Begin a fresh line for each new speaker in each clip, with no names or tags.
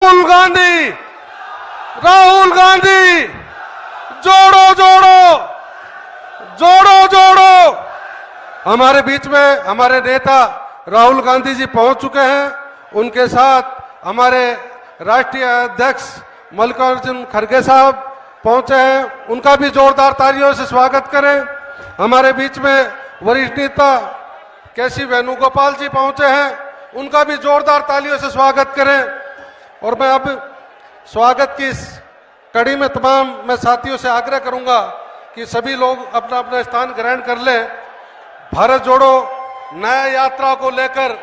राहुल गांधी, राहुल गांधी, जोड़ो जोड़ो, जोड़ो जोड़ो। हमारे बीच में हमारे नेता राहुल गांधी जी पहुंच चुके हैं। उनके साथ हमारे राष्ट्रीय अध्यक्ष मल्लिकार्जुन खड़गे साहब पहुंचे हैं। उनका भी जोरदार तालियों से स्वागत करें। हमारे बीच में वरिष्ठ नेता केसी वेणुगोपाल जी पहुंचे हैं। उनका भी जोरदार तालियों से स्वागत करें। और मैं अब स्वागत की इस कड़ी में तमाम मैं साथियों से आग्रह करूंगा कि सभी लोग अपना अपना स्थान ग्रहण कर लें। भारत जोड़ो नया यात्रा को लेकर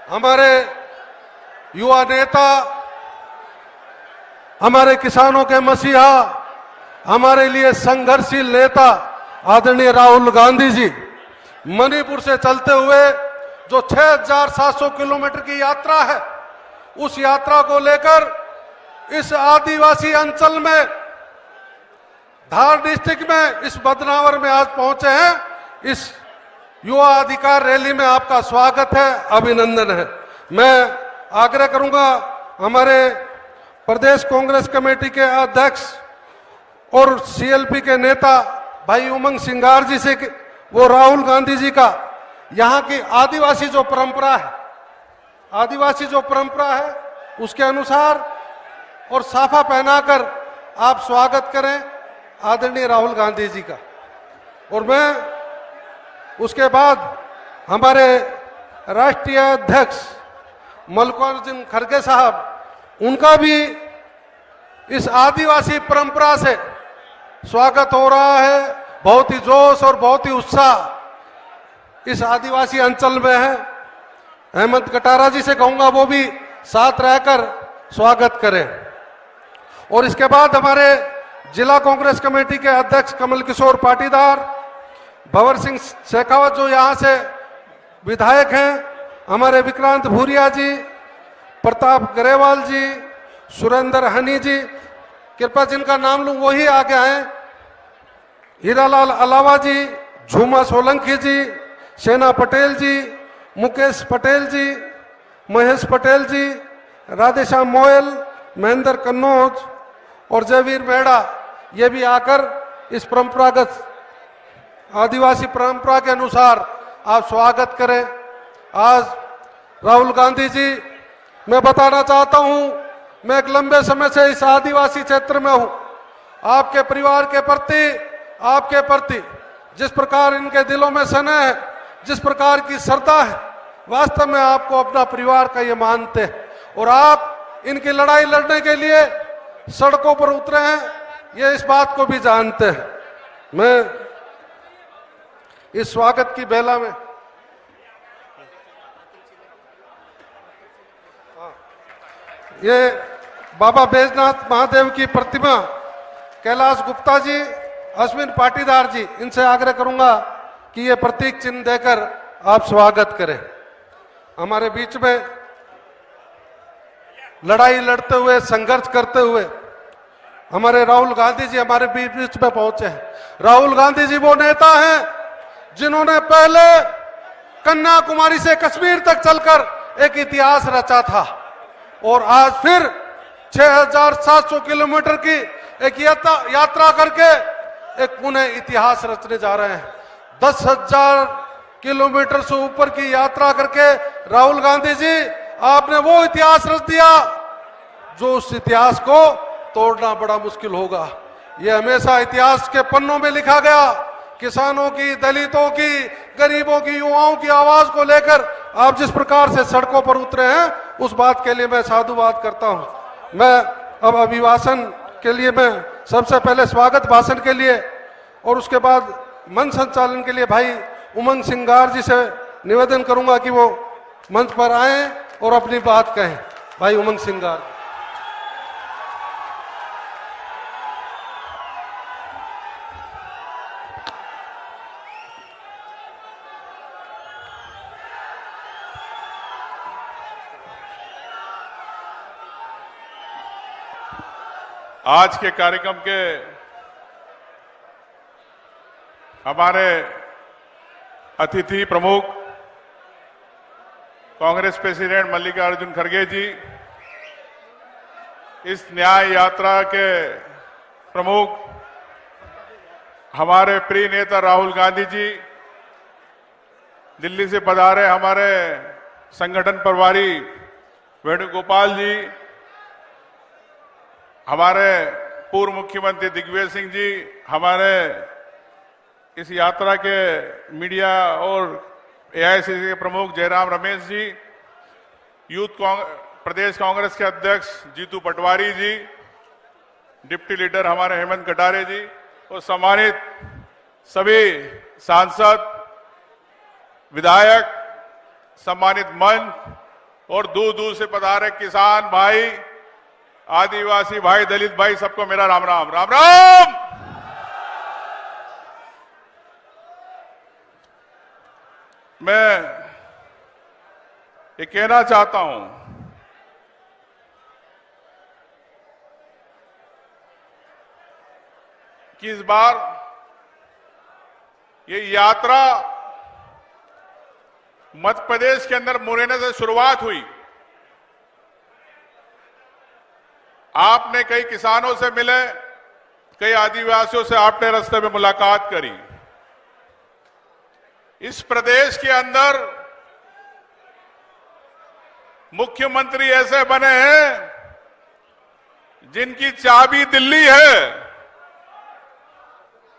हमारे युवा नेता, हमारे किसानों के मसीहा, हमारे लिए संघर्षशील नेता आदरणीय राहुल गांधी जी मणिपुर से चलते हुए जो 6,700 किलोमीटर की यात्रा है, उस यात्रा को लेकर इस आदिवासी अंचल में धार डिस्ट्रिक्ट में इस बदनावर में आज पहुंचे हैं। इस युवा अधिकार रैली में आपका स्वागत है, अभिनंदन है। मैं आग्रह करूंगा हमारे प्रदेश कांग्रेस कमेटी के अध्यक्ष और सीएलपी के नेता भाई उमंग सिंगार जी से वो राहुल गांधी जी का यहाँ की आदिवासी जो परंपरा है, आदिवासी जो परंपरा है उसके अनुसार और साफा पहनाकर आप स्वागत करें आदरणीय राहुल गांधी जी का। और मैं उसके बाद हमारे राष्ट्रीय अध्यक्ष मल्लिकार्जुन खड़गे साहब, उनका भी इस आदिवासी परंपरा से स्वागत हो रहा है। बहुत ही जोश और बहुत ही उत्साह इस आदिवासी अंचल में है। हेमंत कटारा जी से कहूंगा वो भी साथ रहकर स्वागत करें। और इसके बाद हमारे जिला कांग्रेस कमेटी के अध्यक्ष कमल किशोर पाटीदार, भंवर सिंह शेखावत जो यहाँ से विधायक हैं, हमारे विक्रांत भूरिया जी, प्रताप गरेवाल जी, सुरेंद्र हनी जी, कृपा जिनका नाम लूं वही आगे आए, हीरालाल अलावा जी, झूमा सोलंकी जी, सेना पटेल जी, मुकेश पटेल जी, महेश पटेल जी, राधेश्याम मोयल, महेंद्र कन्नौज और जयवीर मेड़ा, ये भी आकर इस परंपरागत आदिवासी परंपरा के अनुसार आप स्वागत करें। आज राहुल गांधी जी, मैं बताना चाहता हूं, मैं एक लंबे समय से इस आदिवासी क्षेत्र में हूं। आपके परिवार के प्रति, आपके प्रति जिस प्रकार इनके दिलों में स्नेह है, जिस प्रकार की श्रद्धा है, वास्तव में आपको अपना परिवार का ये मानते हैं। और आप इनकी लड़ाई लड़ने के लिए सड़कों पर उतरे हैं, ये इस बात को भी जानते हैं। मैं इस स्वागत की बेला में ये बाबा बैजनाथ महादेव की प्रतिमा कैलाश गुप्ता जी, अश्विन पाटीदार जी, इनसे आग्रह करूंगा कि ये प्रतीक चिन्ह देकर आप स्वागत करें। हमारे बीच में लड़ाई लड़ते हुए, संघर्ष करते हुए हमारे राहुल गांधी जी हमारे बीच में पहुंचे हैं। राहुल गांधी जी वो नेता हैं जिन्होंने पहले कन्याकुमारी से कश्मीर तक चलकर एक इतिहास रचा था और आज फिर 6,700 किलोमीटर की एक यात्रा करके एक पुनः इतिहास रचने जा रहे हैं। 10,000 किलोमीटर से ऊपर की यात्रा करके राहुल गांधी जी आपने वो इतिहास रच दिया जो उस इतिहास को तोड़ना बड़ा मुश्किल होगा। ये हमेशा इतिहास के पन्नों में लिखा गया। किसानों की, दलितों की, गरीबों की, युवाओं की आवाज को लेकर आप जिस प्रकार से सड़कों पर उतरे हैं, उस बात के लिए मैं साधुवाद करता हूं। मैं अब अभिभाषण के लिए, मैं सबसे पहले स्वागत भाषण के लिए और उसके बाद मंच संचालन के लिए भाई उमंग सिंगार जी से निवेदन करूंगा कि वो मंच पर आए और अपनी बात कहें। भाई उमंग सिंगार।
आज के कार्यक्रम के हमारे अतिथि प्रमुख कांग्रेस प्रेसिडेंट मल्लिकार्जुन खड़गे जी, इस न्याय यात्रा के प्रमुख हमारे प्रिय नेता राहुल गांधी जी, दिल्ली से पधारे हमारे संगठन प्रभारी वेणुगोपाल जी, हमारे पूर्व मुख्यमंत्री दिग्विजय सिंह जी, हमारे इस यात्रा के मीडिया और एआईसीसी के प्रमुख जयराम रमेश जी, प्रदेश कांग्रेस के अध्यक्ष जीतू पटवारी जी, डिप्टी लीडर हमारे हेमंत कटारे जी और सम्मानित सभी सांसद, विधायक, सम्मानित मंच और दूर दूर से पधारे किसान भाई, आदिवासी भाई, दलित भाई, सबको मेरा राम राम। राम राम। मैं ये कहना चाहता हूं कि इस बार ये यात्रा मध्य प्रदेश के अंदर मुरैना से शुरुआत हुई। आपने कई किसानों से मिले, कई आदिवासियों से आपने रास्ते में मुलाकात करी। इस प्रदेश के अंदर मुख्यमंत्री ऐसे बने हैं जिनकी चाबी दिल्ली है,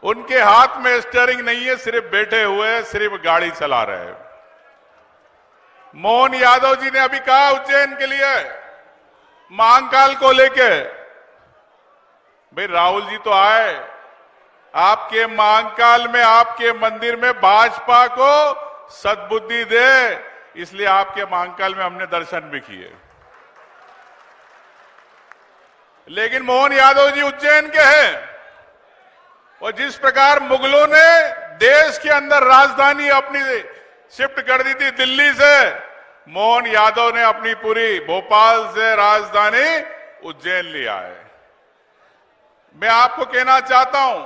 उनके हाथ में स्टीयरिंग नहीं है, सिर्फ बैठे हुए, सिर्फ गाड़ी चला रहे हैं। मोहन यादव जी ने अभी कहा उज्जैन के लिए महाकाल को लेके, भाई राहुल जी तो आए आपके महाकाल में, आपके मंदिर में भाजपा को सद्बुद्धि दे, इसलिए आपके महाकाल में हमने दर्शन भी किए। लेकिन मोहन यादव जी उज्जैन के हैं और जिस प्रकार मुगलों ने देश के अंदर राजधानी अपनी शिफ्ट कर दी थी दिल्ली से, मोहन यादव ने अपनी पूरी भोपाल से राजधानी उज्जैन लिया है। मैं आपको कहना चाहता हूं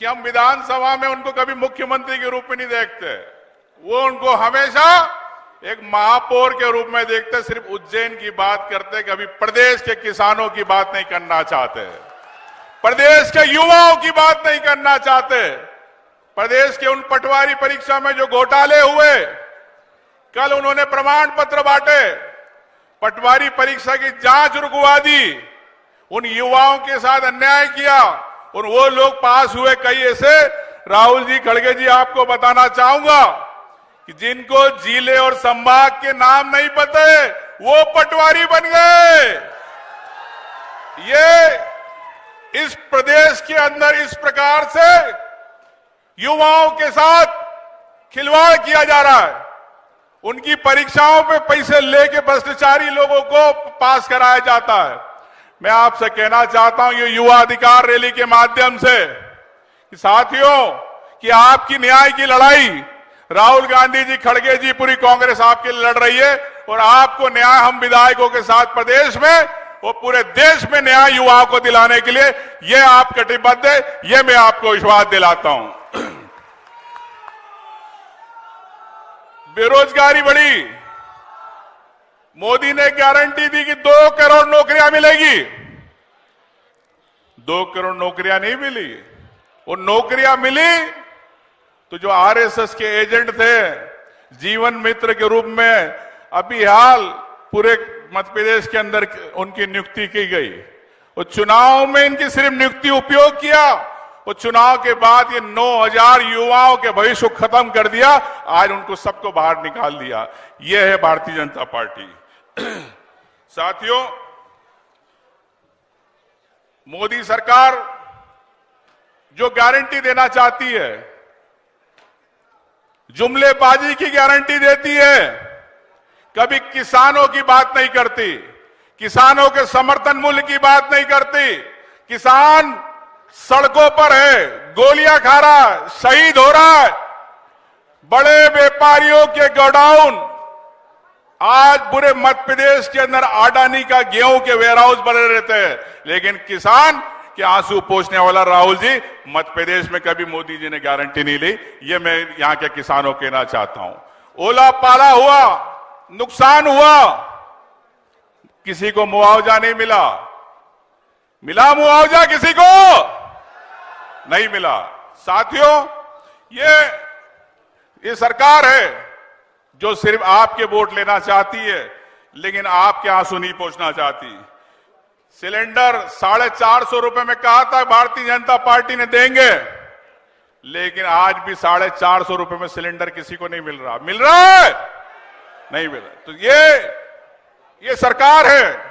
कि हम विधानसभा में उनको कभी मुख्यमंत्री के रूप में नहीं देखते, वो उनको हमेशा एक महापौर के रूप में देखते, सिर्फ उज्जैन की बात करते, कभी प्रदेश के किसानों की बात नहीं करना चाहते, प्रदेश के युवाओं की बात नहीं करना चाहते, प्रदेश के उन पटवारी परीक्षा में जो घोटाले हुए, कल उन्होंने प्रमाण पत्र बांटे, पटवारी परीक्षा की जांच रुकवा दी, उन युवाओं के साथ अन्याय किया और वो लोग पास हुए कई ऐसे। राहुल जी, खड़गे जी, आपको बताना चाहूंगा कि जिनको जिले और संभाग के नाम नहीं पता है वो पटवारी बन गए। ये इस प्रदेश के अंदर इस प्रकार से युवाओं के साथ खिलवाड़ किया जा रहा है, उनकी परीक्षाओं पे पैसे लेके भ्रष्टाचारी लोगों को पास कराया जाता है। मैं आपसे कहना चाहता हूं ये युवा अधिकार रैली के माध्यम से कि साथियों, कि आपकी न्याय की लड़ाई राहुल गांधी जी, खड़गे जी, पूरी कांग्रेस आपके लिए लड़ रही है और आपको न्याय हम विधायकों के साथ प्रदेश में और पूरे देश में न्याय युवाओं को दिलाने के लिए ये आप कटिबद्ध है, ये मैं आपको विश्वास दिलाता हूं। बेरोजगारी बढ़ी, मोदी ने गारंटी दी कि 2 करोड़ नौकरियां मिलेगी, 2 करोड़ नौकरियां नहीं मिली। वो नौकरियां मिली तो जो आरएसएस के एजेंट थे, जीवन मित्र के रूप में अभी हाल पूरे मध्य प्रदेश के अंदर उनकी नियुक्ति की गई और चुनाव में इनकी सिर्फ नियुक्ति उपयोग किया और चुनाव के बाद ये 9000 युवाओं के भविष्य को खत्म कर दिया। आज उनको सबको बाहर निकाल दिया। ये है भारतीय जनता पार्टी। साथियों, मोदी सरकार जो गारंटी देना चाहती है, जुमलेबाजी की गारंटी देती है, कभी किसानों की बात नहीं करती, किसानों के समर्थन मूल्य की बात नहीं करती। किसान सड़कों पर है, गोलियां खा रहा है, शहीद हो रहा है, बड़े व्यापारियों के गोडाउन आज पूरे मध्य प्रदेश के अंदर अडानी का गेहूं के वेयरहाउस बने रहते हैं, लेकिन किसान के आंसू पोंछने वाला राहुल जी, मध्य प्रदेश में कभी मोदी जी ने गारंटी नहीं ली। ये मैं यहां के किसानों को कहना चाहता हूं। ओला पाला हुआ, नुकसान हुआ, किसी को मुआवजा नहीं मिला, मिला मुआवजा किसी को? नहीं मिला। साथियों, ये सरकार है जो सिर्फ आपके वोट लेना चाहती है, लेकिन आपके आंसू नहीं पोंछना चाहती। सिलेंडर 450 रुपए में कहा था भारतीय जनता पार्टी ने देंगे, लेकिन आज भी 450 रुपए में सिलेंडर किसी को नहीं मिल रहा। मिल रहा है? नहीं मिल रहा। तो ये सरकार है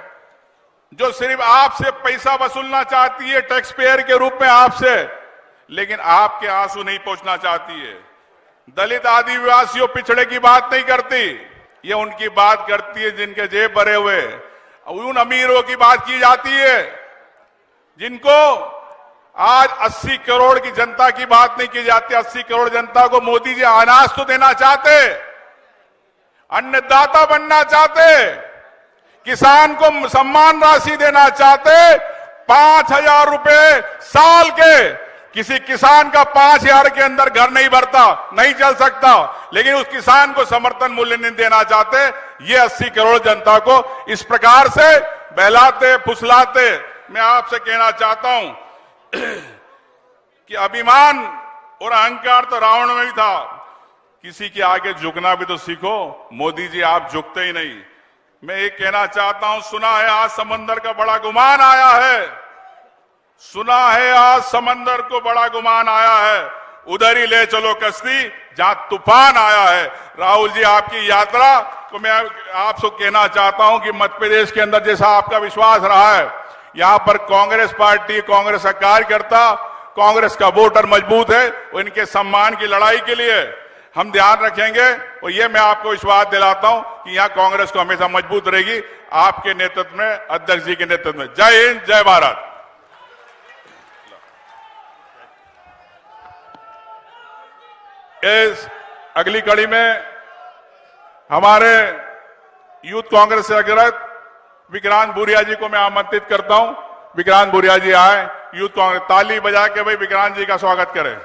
जो सिर्फ आपसे पैसा वसूलना चाहती है, टैक्स पेयर के रूप में आपसे, लेकिन आपके आंसू नहीं पोंछना चाहती है। दलित आदिवासियों पिछड़े की बात नहीं करती, ये उनकी बात करती है जिनके जेब भरे हुए। उन अमीरों की बात की जाती है जिनको आज 80 करोड़ की जनता की बात नहीं की जाती। 80 करोड़ जनता को मोदी जी अनाज तो देना चाहते, अन्नदाता बनना चाहते, किसान को सम्मान राशि देना चाहते। 5,000 रुपए साल के किसी किसान का 5,000 के अंदर घर नहीं भरता, नहीं चल सकता, लेकिन उस किसान को समर्थन मूल्य नहीं देना चाहते। ये 80 करोड़ जनता को इस प्रकार से बहलाते फुसलाते। मैं आपसे कहना चाहता हूं कि अभिमान और अहंकार तो रावण में भी था, किसी के आगे झुकना भी तो सीखो। मोदी जी आप झुकते ही नहीं। मैं ये कहना चाहता हूं, सुना है आज समंदर का बड़ा गुमान आया है, सुना है आज समंदर को बड़ा गुमान आया है, उधर ही ले चलो कश्ती जहां तूफान आया है। राहुल जी, आपकी यात्रा को मैं आपसे कहना चाहता हूं कि मध्य प्रदेश के अंदर जैसा आपका विश्वास रहा है, यहां पर कांग्रेस पार्टी, कांग्रेस का कार्यकर्ता, कांग्रेस का वोटर मजबूत है। वो इनके सम्मान की लड़ाई के लिए हम ध्यान रखेंगे, और ये मैं आपको विश्वास दिलाता हूं कि यहां कांग्रेस को हमेशा मजबूत रहेगी आपके नेतृत्व में, अध्यक्ष जी के नेतृत्व में। जय हिंद, जय भारत। इस अगली कड़ी में हमारे यूथ कांग्रेस से अग्रत विक्रांत भूरिया जी को मैं आमंत्रित करता हूं। विक्रांत भूरिया जी आए, यूथ कांग्रेस। ताली बजा के भाई विक्रांत जी का स्वागत करें।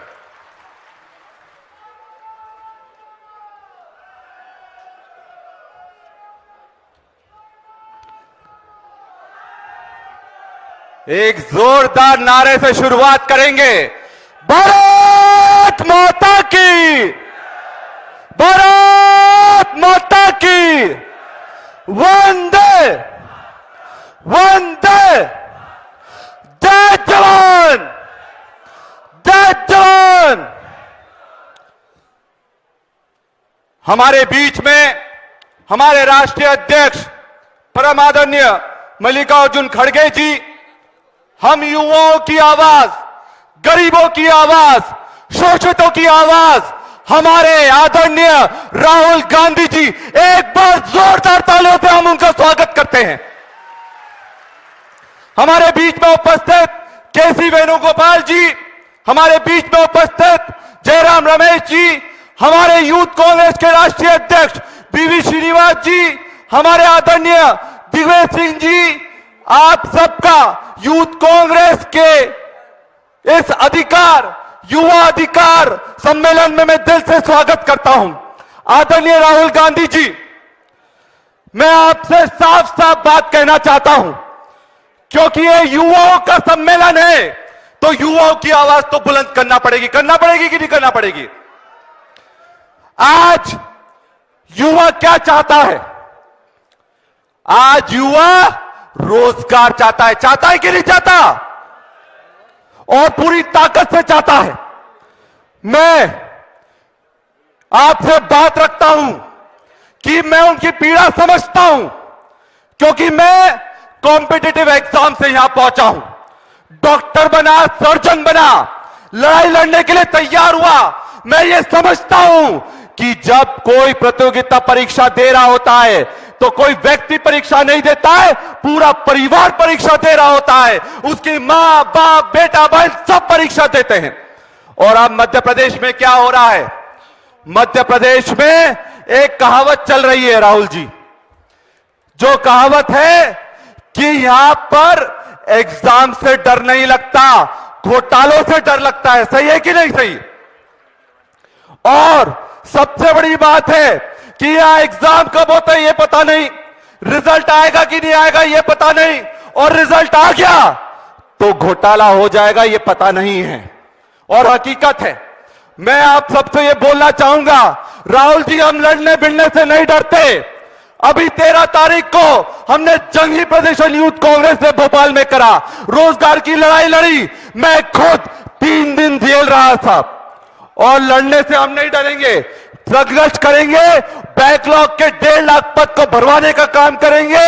एक जोरदार नारे से शुरुआत करेंगे। भारत माता की, भारत माता की, वंदे वंदे, जय जवान, जय जवान। हमारे बीच में हमारे राष्ट्रीय अध्यक्ष परम आदरणीय मल्लिकार्जुन खड़गे जी, हम युवाओं की आवाज, गरीबों की आवाज, शोषितों की आवाज, हमारे आदरणीय राहुल गांधी जी, एक बार जोरदार तालियों से हम उनका स्वागत करते हैं। हमारे बीच में उपस्थित केसी वेणुगोपाल जी, हमारे बीच में उपस्थित जयराम रमेश जी, हमारे यूथ कांग्रेस के राष्ट्रीय अध्यक्ष बीवी श्रीनिवास जी, हमारे आदरणीय दिग्विजय सिंह जी, आप सबका यूथ कांग्रेस के इस अधिकार, युवा अधिकार सम्मेलन में मैं दिल से स्वागत करता हूं। आदरणीय राहुल गांधी जी, मैं आपसे साफ साफ बात कहना चाहता हूं, क्योंकि ये युवाओं का सम्मेलन है, तो युवाओं की आवाज तो बुलंद करना पड़ेगी कि नहीं करना पड़ेगी? आज युवा क्या चाहता है? आज युवा रोजगार चाहता है कि नहीं चाहता? और पूरी ताकत से चाहता है। मैं आपसे बात रखता हूं कि मैं उनकी पीड़ा समझता हूं, क्योंकि मैं कॉम्पिटिटिव एग्जाम से यहां पहुंचा हूं। डॉक्टर बना, सर्जन बना, लड़ाई लड़ने के लिए तैयार हुआ। मैं ये समझता हूं कि जब कोई प्रतियोगिता परीक्षा दे रहा होता है तो कोई व्यक्ति परीक्षा नहीं देता है, पूरा परिवार परीक्षा दे रहा होता है। उसकी मां, बाप, बेटा, बहन सब परीक्षा देते हैं। और अब मध्य प्रदेश में क्या हो रहा है? मध्य प्रदेश में एक कहावत चल रही है राहुल जी, जो कहावत है कि यहां पर एग्जाम से डर नहीं लगता, घोटालों से डर लगता है। सही है कि नहीं सही? और सबसे बड़ी बात है कि यहां एग्जाम कब होता है ये पता नहीं, रिजल्ट आएगा कि नहीं आएगा ये पता नहीं, और रिजल्ट आ गया तो घोटाला हो जाएगा ये पता नहीं है और हकीकत है। मैं आप सबसे ये बोलना चाहूंगा, राहुल जी हम लड़ने भिड़ने से नहीं डरते। अभी 13 तारीख को हमने जंगी प्रदर्शन यूथ कांग्रेस ने भोपाल में करा, रोजगार की लड़ाई लड़ी। मैं खुद 3 दिन जेल रहा था और लड़ने से हम नहीं डरेंगे। संघर्ष करेंगे, बैकलॉग के 1.5 लाख पद को भरवाने का काम करेंगे।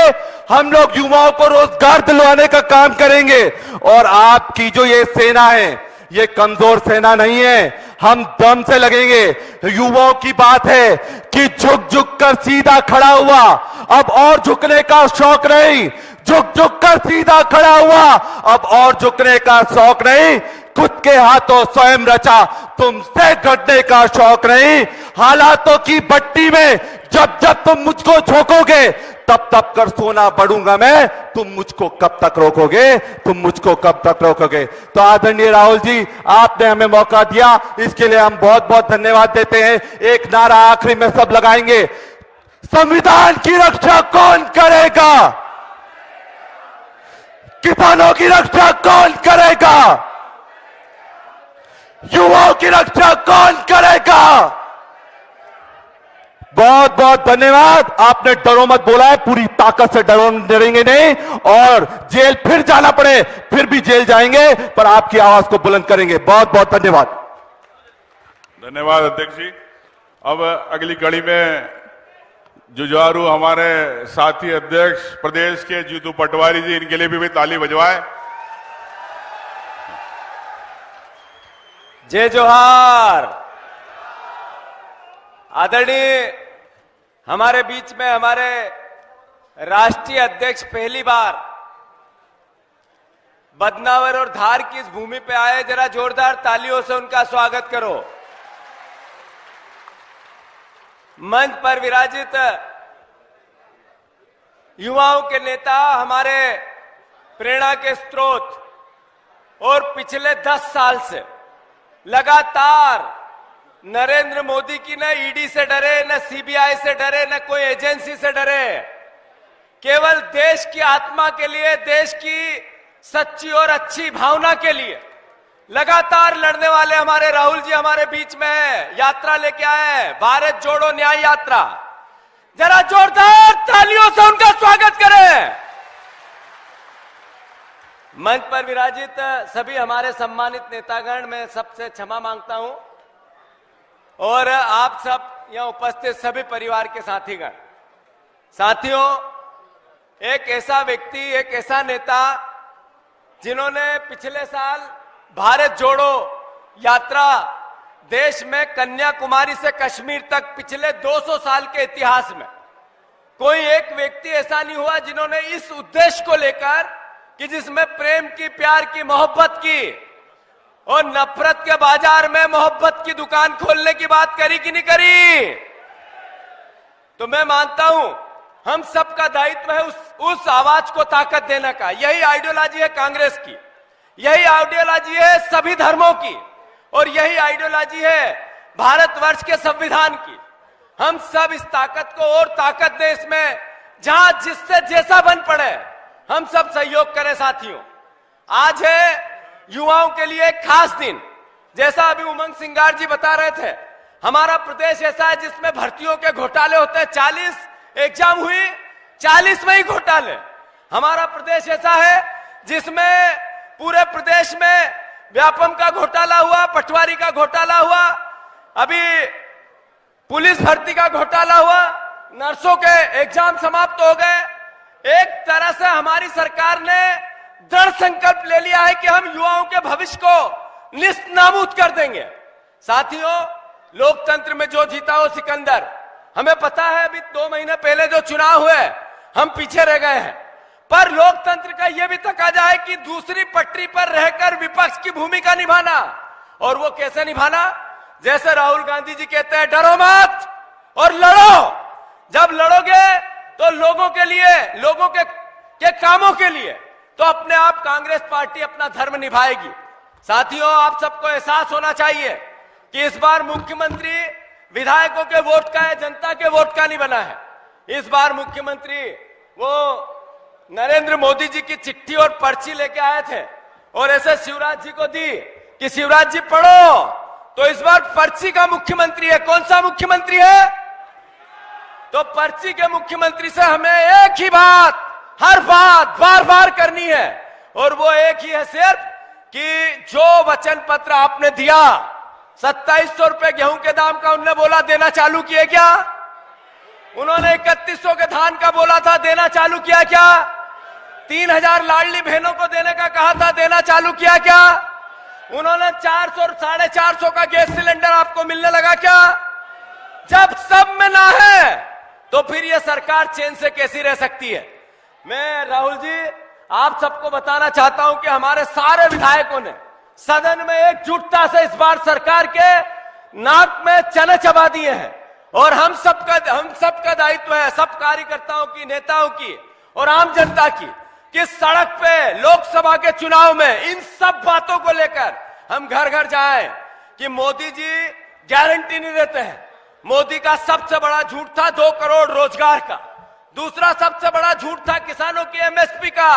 हम लोग युवाओं को रोजगार दिलवाने का काम करेंगे। और आपकी जो ये सेना है ये कमजोर सेना नहीं है, हम दम से लगेंगे। युवाओं की बात है कि झुक झुक कर सीधा खड़ा हुआ, अब और झुकने का शौक नहीं। झुक झुक कर सीधा खड़ा हुआ, अब और झुकने का शौक नहीं। खुद के हाथों स्वयं रचा, तुमसे घटने का शौक नहीं। हालातों की भट्टी में जब जब तुम मुझको झोंकोगे तब तब कर सोना बढ़ूंगा मैं। तुम मुझको कब तक रोकोगे, तुम मुझको कब तक रोकोगे। तो आदरणीय राहुल जी, आपने हमें मौका दिया, इसके लिए हम बहुत बहुत धन्यवाद देते हैं। एक नारा आखिरी में सब लगाएंगे, संविधान की रक्षा कौन करेगा, किसानों की रक्षा कौन करेगा, युवाओं की रक्षा कौन करेगा। बहुत बहुत धन्यवाद। आपने डरो मत बोला है, पूरी ताकत से डरेंगे नहीं और जेल फिर जाना पड़े फिर भी जेल जाएंगे, पर आपकी आवाज को बुलंद करेंगे। बहुत बहुत धन्यवाद।
धन्यवाद अध्यक्ष जी। अब अगली कड़ी में जुझारू हमारे साथी अध्यक्ष प्रदेश के जीतू पटवारी जी, इनके लिए भी ताली बजवाए।
जय जोहार। आदरणीय हमारे बीच में हमारे राष्ट्रीय अध्यक्ष पहली बार बदनावर और धार की इस भूमि पे आए, जरा जोरदार तालियों से उनका स्वागत करो। मंच पर विराजित युवाओं के नेता, हमारे प्रेरणा के स्रोत और पिछले 10 साल से लगातार नरेंद्र मोदी की न ईडी से डरे, न सीबीआई से डरे, न कोई एजेंसी से डरे, केवल देश की आत्मा के लिए, देश की सच्ची और अच्छी भावना के लिए लगातार लड़ने वाले हमारे राहुल जी हमारे बीच में है। यात्रा लेके आए, भारत जोड़ो न्याय यात्रा। जरा जोरदार तालियों से उनका स्वागत करें। मंच पर विराजित सभी हमारे सम्मानित नेतागण, मैं सबसे क्षमा मांगता हूं और आप सब यहां उपस्थित सभी परिवार के साथीगण। साथियों, एक ऐसा व्यक्ति, एक ऐसा नेता जिन्होंने पिछले साल भारत जोड़ो यात्रा देश में कन्याकुमारी से कश्मीर तक पिछले 200 साल के इतिहास में कोई एक व्यक्ति ऐसा नहीं हुआ जिन्होंने इस उद्देश्य को लेकर कि जिसमें प्रेम की, प्यार की, मोहब्बत की और नफरत के बाजार में मोहब्बत की दुकान खोलने की बात करी कि नहीं करी। तो मैं मानता हूं हम सबका दायित्व है उस आवाज को ताकत देने का। यही आइडियोलॉजी है कांग्रेस की, यही आइडियोलॉजी है सभी धर्मों की और यही आइडियोलॉजी है भारतवर्ष के संविधान की। हम सब इस ताकत को और ताकत दें, इसमें जहां जिससे जैसा बन पड़े हम सब सहयोग करें। साथियों, आज है युवाओं के लिए एक खास दिन। जैसा अभी उमंग सिंगार जी बता रहे थे, हमारा प्रदेश ऐसा है जिसमें भर्तियों के घोटाले होते हैं। 40 एग्जाम हुई, 40 में ही घोटाले। हमारा प्रदेश ऐसा है जिसमें पूरे प्रदेश में व्यापम का घोटाला हुआ, पटवारी का घोटाला हुआ, अभी पुलिस भर्ती का घोटाला हुआ, नर्सों के एग्जाम समाप्त हो गए। एक तरह से हमारी सरकार ने दृढ़ संकल्प ले लिया है कि हम युवाओं के भविष्य को निस्नाबूद कर देंगे। साथियों, लोकतंत्र में जो जीता वो सिकंदर। हमें पता है अभी 2 महीने पहले जो चुनाव हुए हम पीछे रह गए हैं, पर लोकतंत्र का यह भी तकाजा है कि दूसरी पटरी पर रहकर विपक्ष की भूमिका निभाना। और वो कैसे निभाना? जैसे राहुल गांधी जी कहते हैं, डरो मत और लड़ो। जब लड़ोगे तो लोगों के लिए, लोगों के कामों के लिए, तो अपने आप कांग्रेस पार्टी अपना धर्म निभाएगी। साथियों, आप सबको एहसास होना चाहिए कि इस बार मुख्यमंत्री विधायकों के वोट का है, जनता के वोट का नहीं बना है। इस बार मुख्यमंत्री वो नरेंद्र मोदी जी की चिट्ठी और पर्ची लेके आए थे और ऐसे शिवराज जी को दी कि शिवराज जी पढ़ो। तो इस बार पर्ची का मुख्यमंत्री है। कौन सा मुख्यमंत्री है? तो पर्ची के मुख्यमंत्री से हमें एक ही बात, हर बात बार बार करनी है, और वो एक ही है सिर्फ कि जो वचन पत्र आपने दिया 2700 रुपए गेहूं के दाम का, उन्होंने बोला देना चालू किए क्या? उन्होंने 3100 के धान का बोला था, देना चालू किया क्या? 3000 लाडली बहनों को देने का कहा था, देना चालू किया क्या? उन्होंने 400 और 450 का गैस सिलेंडर आपको मिलने लगा क्या? जब सब में ना है तो फिर यह सरकार चैन से कैसी रह सकती है? मैं राहुल जी आप सबको बताना चाहता हूं कि हमारे सारे विधायकों ने सदन में एकजुटता से इस बार सरकार के नाक में चने चबा दिए हैं, और हम सबका दायित्व है, सब कार्यकर्ताओं की, नेताओं की और आम जनता की, कि सड़क पे लोकसभा के चुनाव में इन सब बातों को लेकर हम घर घर जाएं कि मोदी जी गारंटी नहीं देते हैं। मोदी का सबसे बड़ा झूठ था 2 करोड़ रोजगार का, दूसरा सबसे बड़ा झूठ था किसानों की एमएसपी का,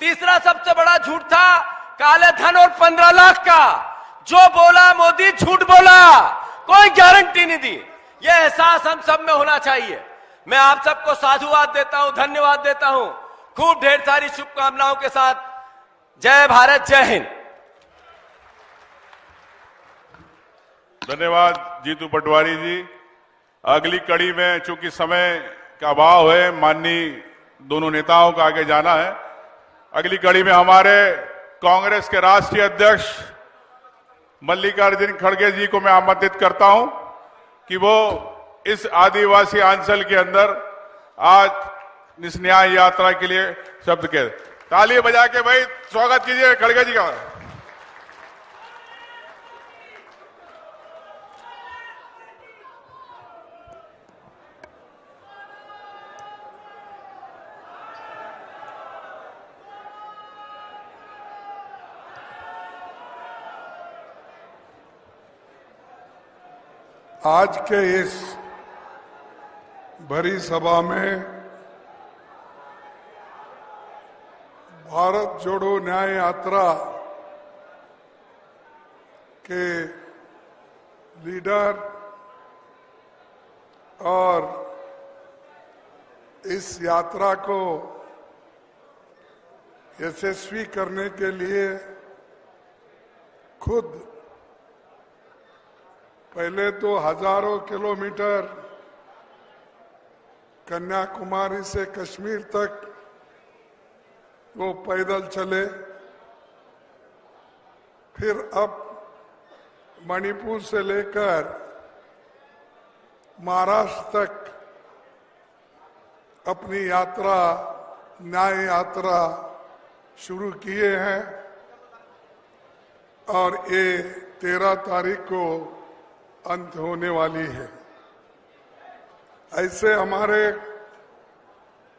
तीसरा सबसे बड़ा झूठ था काले धन और 15 लाख का। जो बोला मोदी झूठ बोला, कोई गारंटी नहीं दी। यह एहसास हम सब में होना चाहिए। मैं आप सबको साधुवाद देता हूं, धन्यवाद देता हूं, खूब ढेर सारी शुभकामनाओं के साथ। जय भारत, जय हिंद।
धन्यवाद जीतू पटवारी जी। अगली कड़ी में चूंकि समय का अभाव है, माननीय दोनों नेताओं का आगे जाना है। अगली कड़ी में हमारे कांग्रेस के राष्ट्रीय अध्यक्ष मल्लिकार्जुन खड़गे जी को मैं आमंत्रित करता हूं कि वो इस आदिवासी अंचल के अंदर आज इस न्याय यात्रा के लिए शब्द के ताली बजा के भाई स्वागत कीजिए खड़गे जी का।
आज के इस भरी सभा में भारत जोड़ो न्याय यात्रा के लीडर और इस यात्रा को यशस्वी करने के लिए खुद पहले तो हजारों किलोमीटर कन्याकुमारी से कश्मीर तक वो पैदल चले, फिर अब मणिपुर से लेकर महाराष्ट्र तक अपनी यात्रा, न्याय यात्रा शुरू किए हैं और ये 13 तारीख को अंत होने वाली है। ऐसे हमारे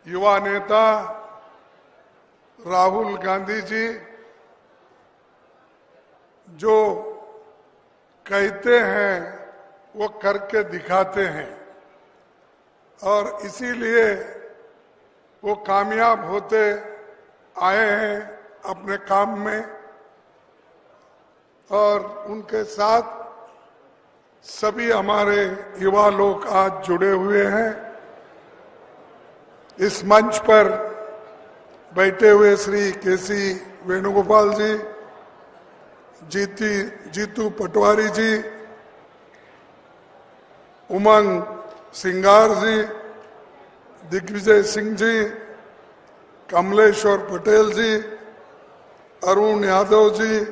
युवा नेता राहुल गांधी जी जो कहते हैं वो करके दिखाते हैं, और इसीलिए वो कामयाब होते आए हैं अपने काम में, और उनके साथ सभी हमारे युवा लोग आज जुड़े हुए हैं। इस मंच पर बैठे हुए श्री केसी वेणुगोपाल जी, जीतू पटवारी जी, उमंग सिंगार जी, दिग्विजय सिंह जी, कमलेश्वर पटेल जी, अरुण यादव जी,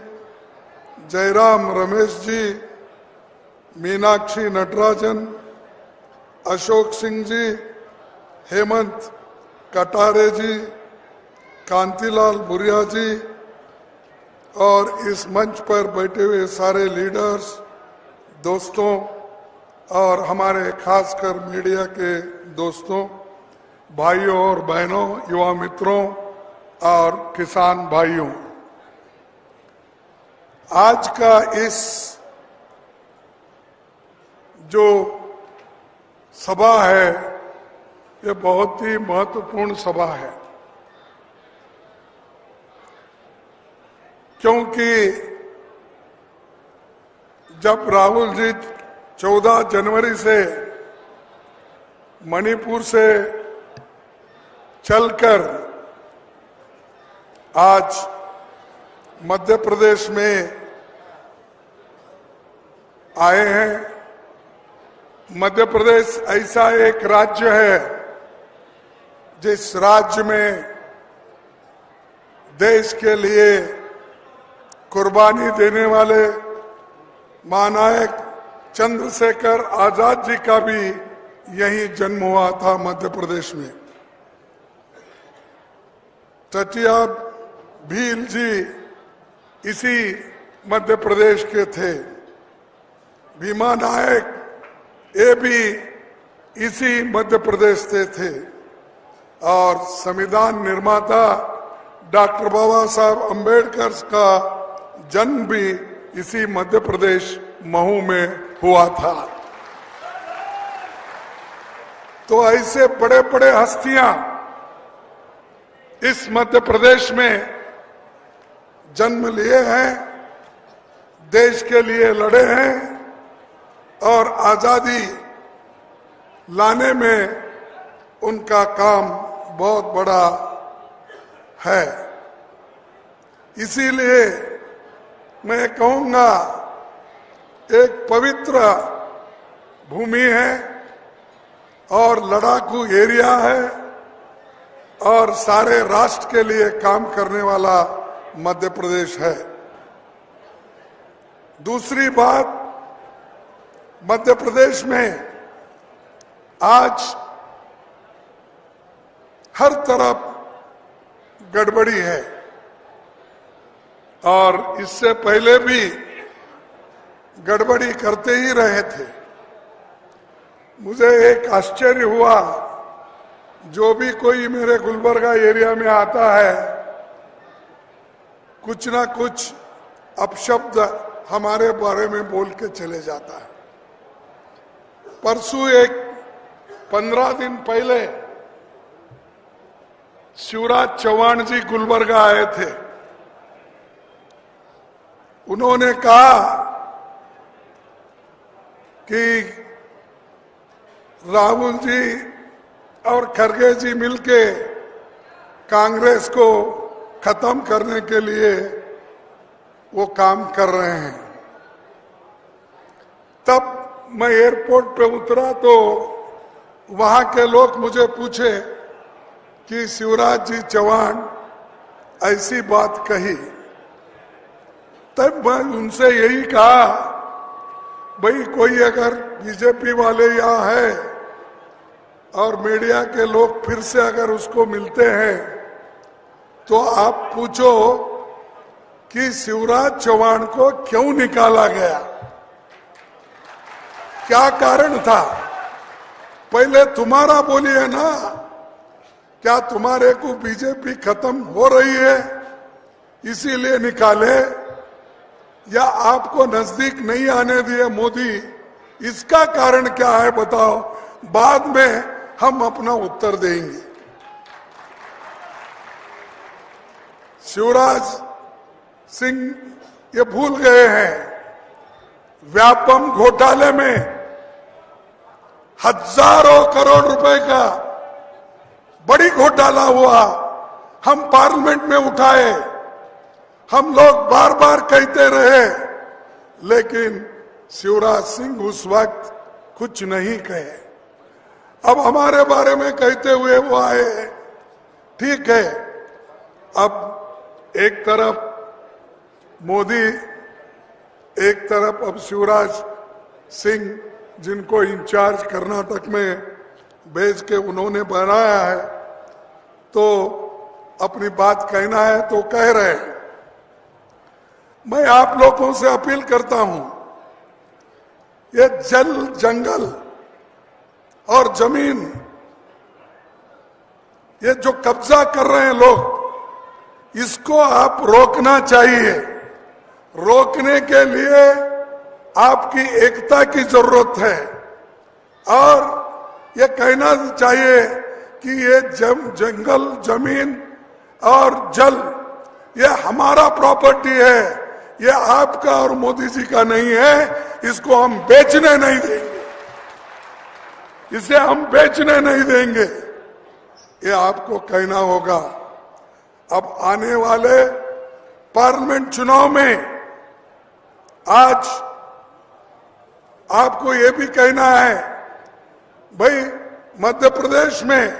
जयराम रमेश जी, मीनाक्षी नटराजन, अशोक सिंह जी, हेमंत कटारे जी, कांतिलाल भुरिया जी, और इस मंच पर बैठे हुए सारे लीडर्स, दोस्तों और हमारे खासकर मीडिया के दोस्तों, भाइयों और बहनों, युवा मित्रों और किसान भाइयों, आज का इस जो सभा है ये बहुत ही महत्वपूर्ण सभा है। क्योंकि जब राहुल जी 14 जनवरी से मणिपुर से चलकर आज मध्य प्रदेश में आए हैं। मध्य प्रदेश ऐसा एक राज्य है जिस राज्य में देश के लिए कुर्बानी देने वाले महानायक चंद्रशेखर आजाद जी का भी यही जन्म हुआ था मध्य प्रदेश में। तटिया भील जी इसी मध्य प्रदेश के थे। भीमा नायक ये भी इसी मध्य प्रदेश से थे और संविधान निर्माता डॉक्टर बाबा साहब अम्बेडकर का जन्म भी इसी मध्य प्रदेश महू में हुआ था। तो ऐसे बड़े बड़े हस्तियां इस मध्य प्रदेश में जन्म लिए हैं, देश के लिए लड़े हैं और आजादी लाने में उनका काम बहुत बड़ा है। इसीलिए मैं कहूंगा एक पवित्र भूमि है और लड़ाकू एरिया है और सारे राष्ट्र के लिए काम करने वाला मध्य प्रदेश है। दूसरी बात, मध्य प्रदेश में आज हर तरफ गड़बड़ी है और इससे पहले भी गड़बड़ी करते ही रहे थे। मुझे एक आश्चर्य हुआ, जो भी कोई मेरे गुलबर्गा एरिया में आता है कुछ ना कुछ अपशब्द हमारे बारे में बोल के चले जाता है। परसों 15 दिन पहले शिवराज चौहान जी गुलबर्गा आए थे। उन्होंने कहा कि राहुल जी और खड़गे जी मिलके कांग्रेस को खत्म करने के लिए वो काम कर रहे हैं। तब मैं एयरपोर्ट पे उतरा तो वहां के लोग मुझे पूछे कि शिवराज जी चौहान ऐसी बात कही। तब मैं उनसे यही कहा, भाई कोई अगर बीजेपी वाले यहाँ है और मीडिया के लोग फिर से अगर उसको मिलते हैं तो आप पूछो कि शिवराज चौहान को क्यों निकाला गया, क्या कारण था। पहले तुम्हारा बोलिए ना, क्या तुम्हारे को बीजेपी खत्म हो रही है इसीलिए निकाले, या आपको नजदीक नहीं आने दिए मोदी, इसका कारण क्या है बताओ। बाद में हम अपना उत्तर देंगे। शिवराज सिंह ये भूल गए हैं, व्यापम घोटाले में हजारों करोड़ रुपए का बड़ी घोटाला हुआ। हम पार्लियामेंट में उठाए, हम लोग बार बार कहते रहे, लेकिन शिवराज सिंह उस वक्त कुछ नहीं कहे। अब हमारे बारे में कहते हुए वो आए, ठीक है। अब एक तरफ मोदी, एक तरफ अब शिवराज सिंह, जिनको इंचार्ज कर्नाटक में भेज के उन्होंने बनाया है, तो अपनी बात कहना है तो कह रहे हैं। मैं आप लोगों से अपील करता हूं, ये जल, जंगल और जमीन, ये जो कब्जा कर रहे हैं लोग, इसको आप रोकना चाहिए। रोकने के लिए आपकी एकता की जरूरत है और ये कहना चाहिए कि ये जंगल, जमीन और जल, ये हमारा प्रॉपर्टी है, ये आपका और मोदी जी का नहीं है, इसको हम बेचने नहीं देंगे, इसे हम बेचने नहीं देंगे, ये आपको कहना होगा। अब आने वाले पार्लियामेंट चुनाव में आज आपको ये भी कहना है, भाई मध्य प्रदेश में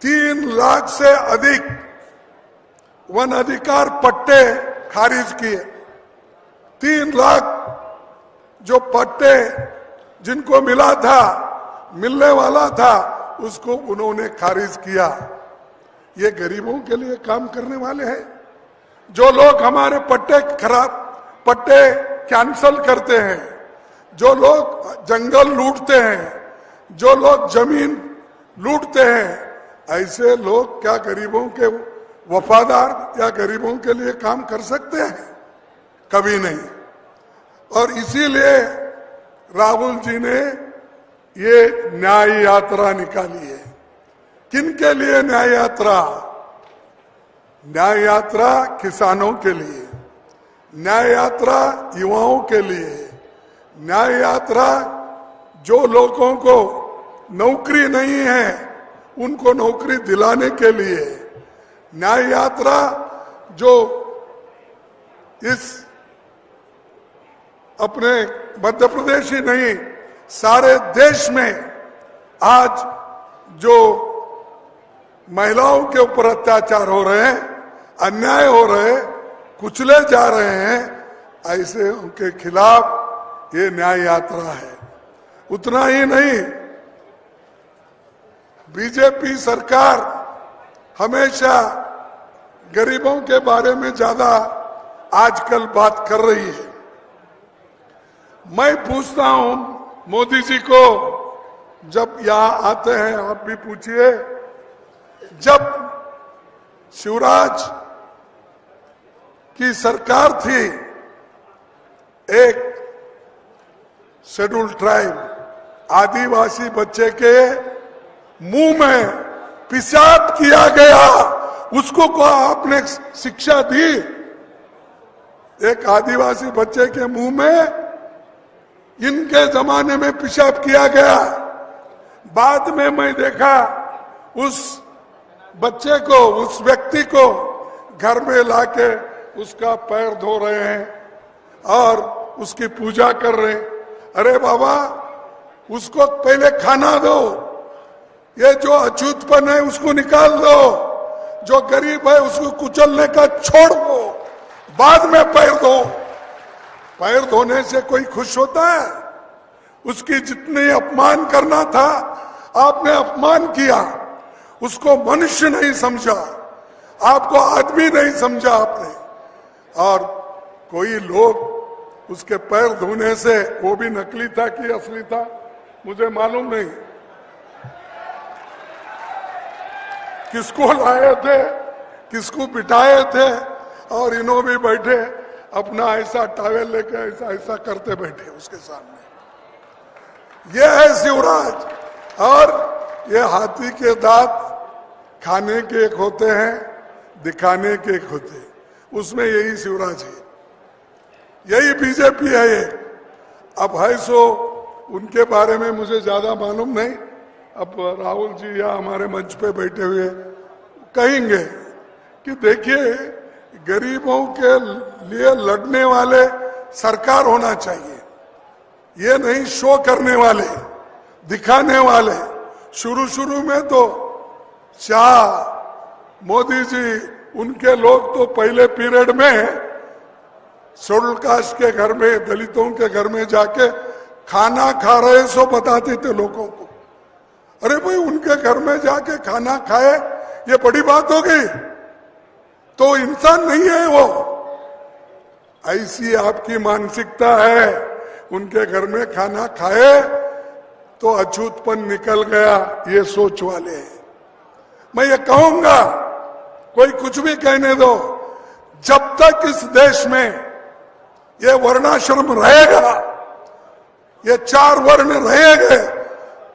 3 लाख से अधिक वन अधिकार पट्टे खारिज किए। 3 लाख जो पट्टे जिनको मिला था, मिलने वाला था, उसको उन्होंने खारिज किया। ये गरीबों के लिए काम करने वाले हैं। जो लोग हमारे पट्टे कैंसल करते हैं, जो लोग जंगल लूटते हैं, जो लोग जमीन लूटते हैं, ऐसे लोग क्या गरीबों के वफादार या गरीबों के लिए काम कर सकते हैं? कभी नहीं। और इसीलिए राहुल जी ने ये न्याय यात्रा निकाली है। किनके लिए न्याय यात्रा? न्याय यात्रा किसानों के लिए, न्याय यात्रा युवाओं के लिए, न्याय यात्रा जो लोगों को नौकरी नहीं है उनको नौकरी दिलाने के लिए, न्याय यात्रा जो इस अपने मध्य प्रदेश ही नहीं सारे देश में आज जो महिलाओं के ऊपर अत्याचार हो रहे हैं, अन्याय हो रहे हैं, कुचले जा रहे हैं, ऐसे उनके खिलाफ ये न्याय यात्रा है। उतना ही नहीं, बीजेपी सरकार हमेशा गरीबों के बारे में ज्यादा आजकल बात कर रही है। मैं पूछता हूं मोदी जी को, जब यहां आते हैं आप भी पूछिए, जब शिवराज की सरकार थी, एक शेड्यूल ट्राइब आदिवासी बच्चे के मुंह में पेशाब किया गया, उसको को आपने शिक्षा दी? एक आदिवासी बच्चे के मुंह में इनके जमाने में पेशाब किया गया। बाद में मैं देखा उस बच्चे को, उस व्यक्ति को घर में लाके उसका पैर धो रहे हैं और उसकी पूजा कर रहे हैं। अरे बाबा, उसको पहले खाना दो, ये जो अछूतपन है उसको निकाल दो, जो गरीब है उसको कुचलने का छोड़ दो, बाद में पैर धो। पैर धोने से कोई खुश होता है? उसकी जितने अपमान करना था आपने अपमान किया, उसको मनुष्य नहीं समझा, आपको आदमी नहीं समझा आपने। और कोई लोग उसके पैर धोने से, वो भी नकली था कि असली था मुझे मालूम नहीं, किसको लाए थे, किसको बिठाए थे, और इन्हों भी बैठे अपना ऐसा टावेल लेके ऐसा ऐसा करते बैठे उसके सामने। ये है शिवराज। और ये हाथी के दांत खाने के एक होते हैं, दिखाने के एक होते हैं, उसमें यही शिवराज है, यही बीजेपी है ये। अब है सो उनके बारे में मुझे ज्यादा मालूम नहीं। अब राहुल जी या हमारे मंच पे बैठे हुए कहेंगे कि देखिए, गरीबों के लिए लड़ने वाले सरकार होना चाहिए, ये नहीं शो करने वाले, दिखाने वाले। शुरू में तो शाह मोदी जी, उनके लोग तो पहले पीरियड में शेड्यूल कास्ट के घर में, दलितों के घर में जाके खाना खा रहे सो बताते थे लोगों को। अरे भाई, उनके घर में जाके खाना खाए ये बड़ी बात हो गई? तो इंसान नहीं है वो। ऐसी आपकी मानसिकता है, उनके घर में खाना खाए तो अछूतपन निकल गया, ये सोच वाले हैं। मैं ये कहूंगा, कोई कुछ भी कहने दो, जब तक इस देश में ये वर्णाश्रम रहेगा, ये 4 वर्ण रहेंगे,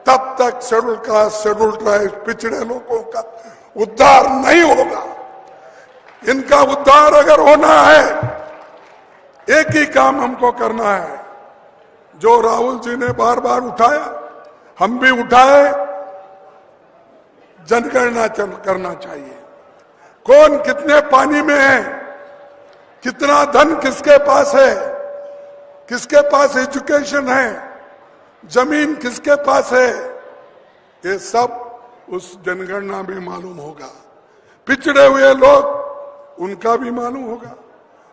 तब तक शेड्यूल कास्ट, शेड्यूल ट्राइब, पिछड़े लोगों का उद्धार नहीं होगा। इनका उद्धार अगर होना है, एक ही काम हमको करना है, जो राहुल जी ने बार बार उठाया, हम भी उठाए, जनगणना करना चाहिए। कौन कितने पानी में है, कितना धन किसके पास है, किसके पास एजुकेशन है, जमीन किसके पास है, ये सब उस जनगणना में मालूम होगा। पिछड़े हुए लोग, उनका भी मालूम होगा,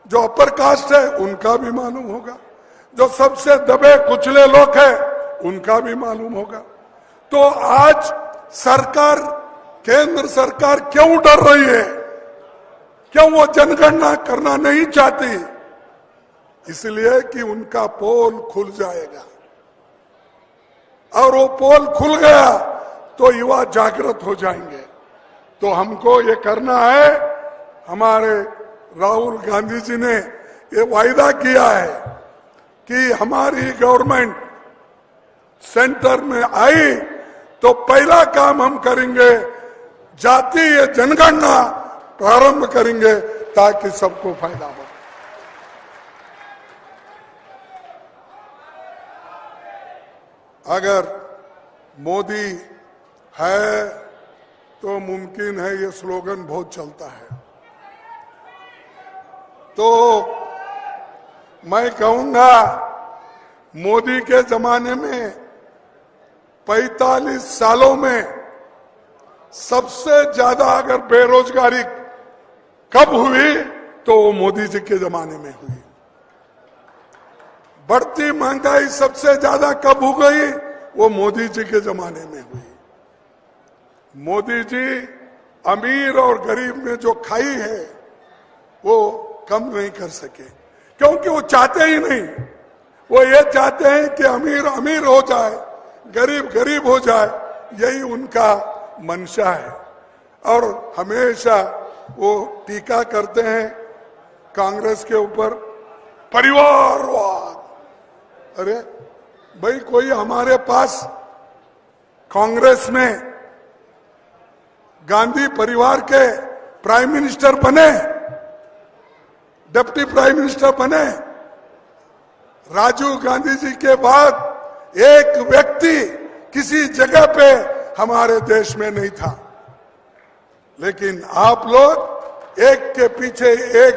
जो अपर कास्ट है उनका भी मालूम होगा, जो सबसे दबे कुचले लोग हैं उनका भी मालूम होगा। तो आज सरकार, केंद्र सरकार क्यों डर रही है, क्यों वो जनगणना करना नहीं चाहती? इसलिए कि उनका पोल खुल जाएगा, और वो पोल खुल गया तो युवा जागृत हो जाएंगे। तो हमको ये करना है, हमारे राहुल गांधी जी ने ये वायदा किया है कि हमारी गवर्नमेंट सेंटर में आई तो पहला काम हम करेंगे, जातीय जनगणना प्रारंभ करेंगे ताकि सबको फायदा हो। अगर मोदी है तो मुमकिन है, ये स्लोगन बहुत चलता है। तो मैं कहूंगा, मोदी के जमाने में 45 सालों में सबसे ज्यादा अगर बेरोजगारी कब हुई तो वो मोदी जी के जमाने में हुई। बढ़ती महंगाई सबसे ज्यादा कब हो गई, वो मोदी जी के जमाने में हुई। मोदी जी अमीर और गरीब में जो खाई है वो कम नहीं कर सके, क्योंकि वो चाहते ही नहीं। वो ये चाहते हैं कि अमीर अमीर हो जाए, गरीब गरीब हो जाए, यही उनका मंशा है। और हमेशा वो टीका करते हैं कांग्रेस के ऊपर, परिवारवाद। अरे भाई, कोई हमारे पास कांग्रेस में गांधी परिवार के प्राइम मिनिस्टर बने, डिप्टी प्राइम मिनिस्टर बने। राजीव गांधी जी के बाद एक व्यक्ति किसी जगह पे हमारे देश में नहीं था। लेकिन आप लोग एक के पीछे एक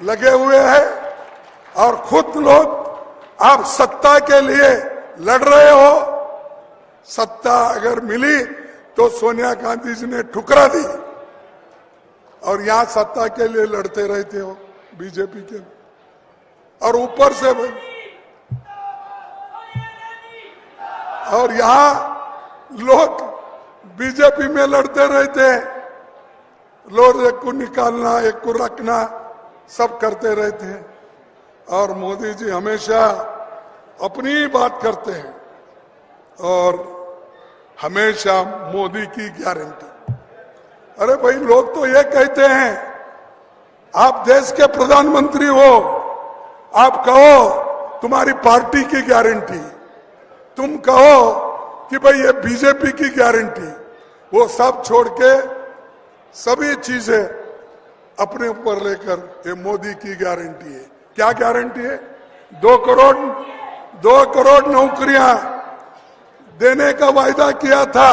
लगे हुए हैं और खुद लोग आप सत्ता के लिए लड़ रहे हो। सत्ता अगर मिली तो सोनिया गांधी जी ने ठुकरा दी, और यहां सत्ता के लिए लड़ते रहते हो बीजेपी के, और ऊपर से और यहां लोग बीजेपी में लड़ते रहते हैं, लोग एक को निकालना, एक को रखना, सब करते रहते हैं। और मोदी जी हमेशा अपनी बात करते हैं और हमेशा मोदी की गारंटी। अरे भाई, लोग तो ये कहते हैं आप देश के प्रधानमंत्री हो, आप कहो तुम्हारी पार्टी की गारंटी, तुम कहो कि भाई ये बीजेपी की गारंटी। वो सब छोड़ के सभी चीजें अपने ऊपर लेकर ये मोदी की गारंटी है। क्या गारंटी है? 2 करोड़ नौकरियां देने का वायदा किया था,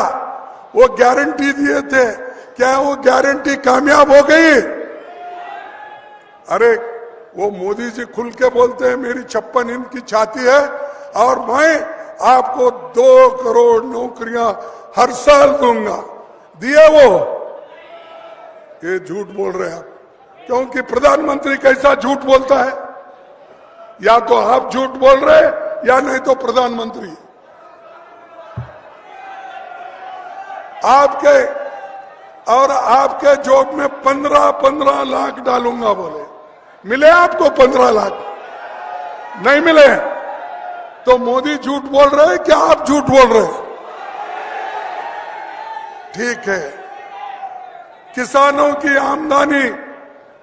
वो गारंटी दिए थे। क्या वो गारंटी कामयाब हो गई? अरे वो मोदी जी खुल के बोलते हैं मेरी 56 इंच की छाती है और मैं आपको 2 करोड़ नौकरियां हर साल दूंगा। दिए वो? ये झूठ बोल रहे हैं आप, क्योंकि प्रधानमंत्री कैसा झूठ बोलता है? या तो आप झूठ बोल रहे या नहीं तो प्रधानमंत्री। आपके जॉब में 15 लाख डालूंगा बोले, मिले आपको 15 लाख? नहीं मिले तो मोदी झूठ बोल रहे हैं क्या आप झूठ बोल रहे हैं? ठीक है, किसानों की आमदनी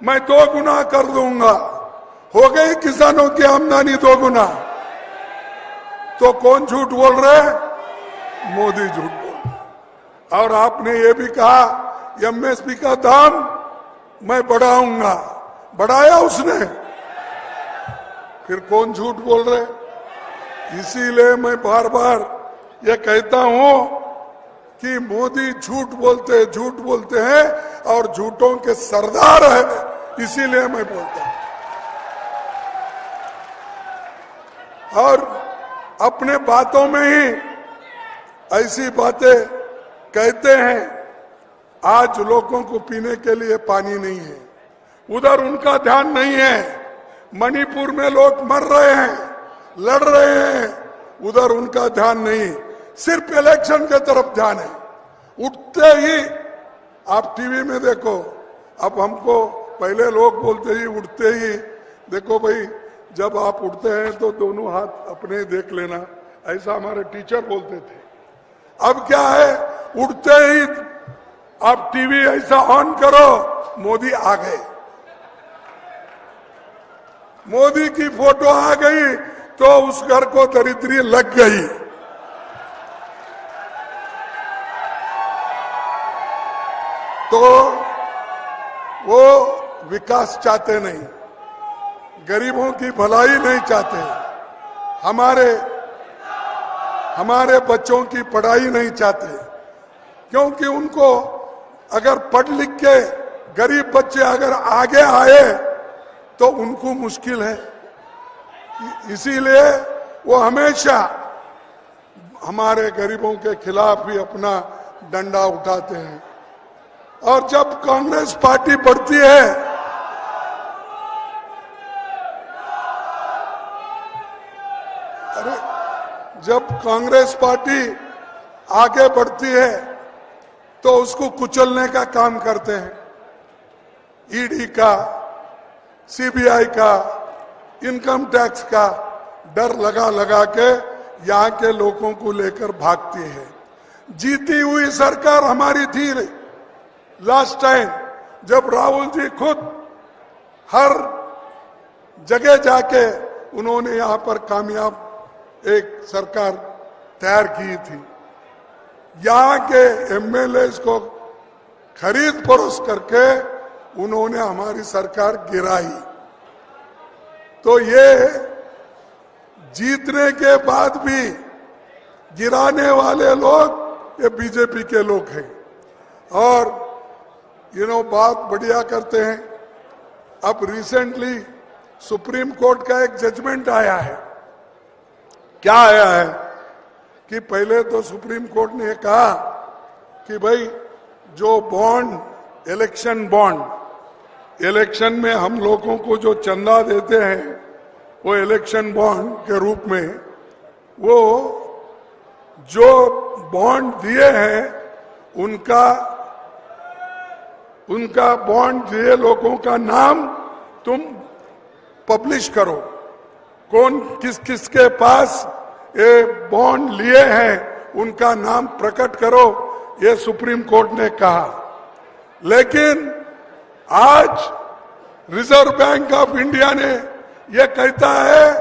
मैं 2 गुना कर दूंगा। हो गई किसानों की आमदनी 2 गुना। तो कौन झूठ बोल रहे हैं? मोदी झूठ बोल रहे। और आपने ये भी कहा एमएसपी का दाम मैं बढ़ाऊंगा, बढ़ाया उसने? फिर कौन झूठ बोल रहे? इसीलिए मैं बार बार ये कहता हूं कि मोदी झूठ बोलते हैं और झूठों के सरदार है, इसीलिए मैं बोलता हूं। और अपने बातों में ही ऐसी बातें कहते हैं। आज लोगों को पीने के लिए पानी नहीं है, उधर उनका ध्यान नहीं है। मणिपुर में लोग मर रहे हैं, लड़ रहे हैं, उधर उनका ध्यान नहीं, सिर्फ इलेक्शन के तरफ ध्यान है। उठते ही आप टीवी में देखो, अब हमको पहले लोग बोलते ही उठते ही देखो भाई, जब आप उठते हैं तो दोनों हाथ अपने देख लेना, ऐसा हमारे टीचर बोलते थे। अब क्या है, उठते ही आप टीवी ऐसा ऑन करो, मोदी आ गए, मोदी की फोटो आ गई तो उस घर को दरिद्री लग गई। तो वो विकास चाहते नहीं, गरीबों की भलाई नहीं चाहते, हमारे बच्चों की पढ़ाई नहीं चाहते, क्योंकि उनको अगर पढ़ लिख के गरीब बच्चे अगर आगे आए तो उनको मुश्किल है। इसीलिए वो हमेशा हमारे गरीबों के खिलाफ भी अपना डंडा उठाते हैं। और जब कांग्रेस पार्टी बढ़ती है, अरे जब कांग्रेस पार्टी आगे बढ़ती है तो उसको कुचलने का काम करते हैं। ईडी का, सीबीआई का, इनकम टैक्स का डर लगा लगा के यहाँ के लोगों को लेकर भागती है। जीती हुई सरकार हमारी थी लास्ट टाइम, जब राहुल जी खुद हर जगह जाके उन्होंने यहाँ पर कामयाब एक सरकार तैयार की थी। यहाँ के एमएलए को खरीद फरोख्त करके उन्होंने हमारी सरकार गिराई। तो ये जीतने के बाद भी गिराने वाले लोग ये बीजेपी के लोग हैं। और बात बढ़िया करते हैं। अब रिसेंटली सुप्रीम कोर्ट का एक जजमेंट आया है। क्या आया है कि पहले तो सुप्रीम कोर्ट ने कहा कि भाई जो बॉन्ड, इलेक्शन में हम लोगों को जो चंदा देते हैं वो इलेक्शन बॉन्ड के रूप में, वो जो बॉन्ड दिए हैं उनका बॉन्ड दिए लोगों का नाम तुम पब्लिश करो, कौन किस किस के पास ये बॉन्ड लिए हैं उनका नाम प्रकट करो, ये सुप्रीम कोर्ट ने कहा। लेकिन आज रिजर्व बैंक ऑफ इंडिया ने ये कहता है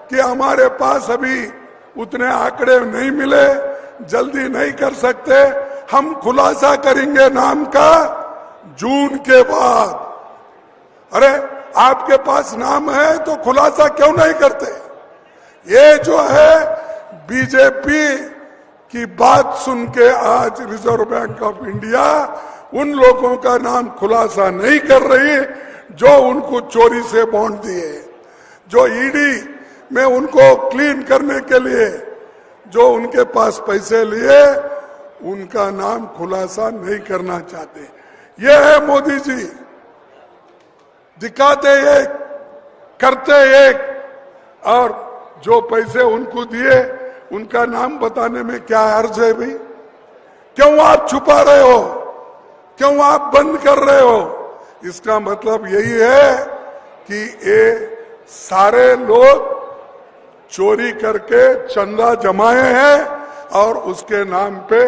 कि हमारे पास अभी उतने आंकड़े नहीं मिले, जल्दी नहीं कर सकते, हम खुलासा करेंगे नाम का जून के बाद। अरे आपके पास नाम है तो खुलासा क्यों नहीं करते? ये जो है बीजेपी की बात सुन के आज रिजर्व बैंक ऑफ इंडिया उन लोगों का नाम खुलासा नहीं कर रही जो उनको चोरी से बॉन्ड दिए, जो ईडी में उनको क्लीन करने के लिए जो उनके पास पैसे लिए, उनका नाम खुलासा नहीं करना चाहते। ये है मोदी जी, दिखाते एक, करते एक, और जो पैसे उनको दिए उनका नाम बताने में क्या अर्ज है भाई? क्यों आप छुपा रहे हो? क्यों आप बंद कर रहे हो? इसका मतलब यही है कि ये सारे लोग चोरी करके चंदा जमाए हैं और उसके नाम पे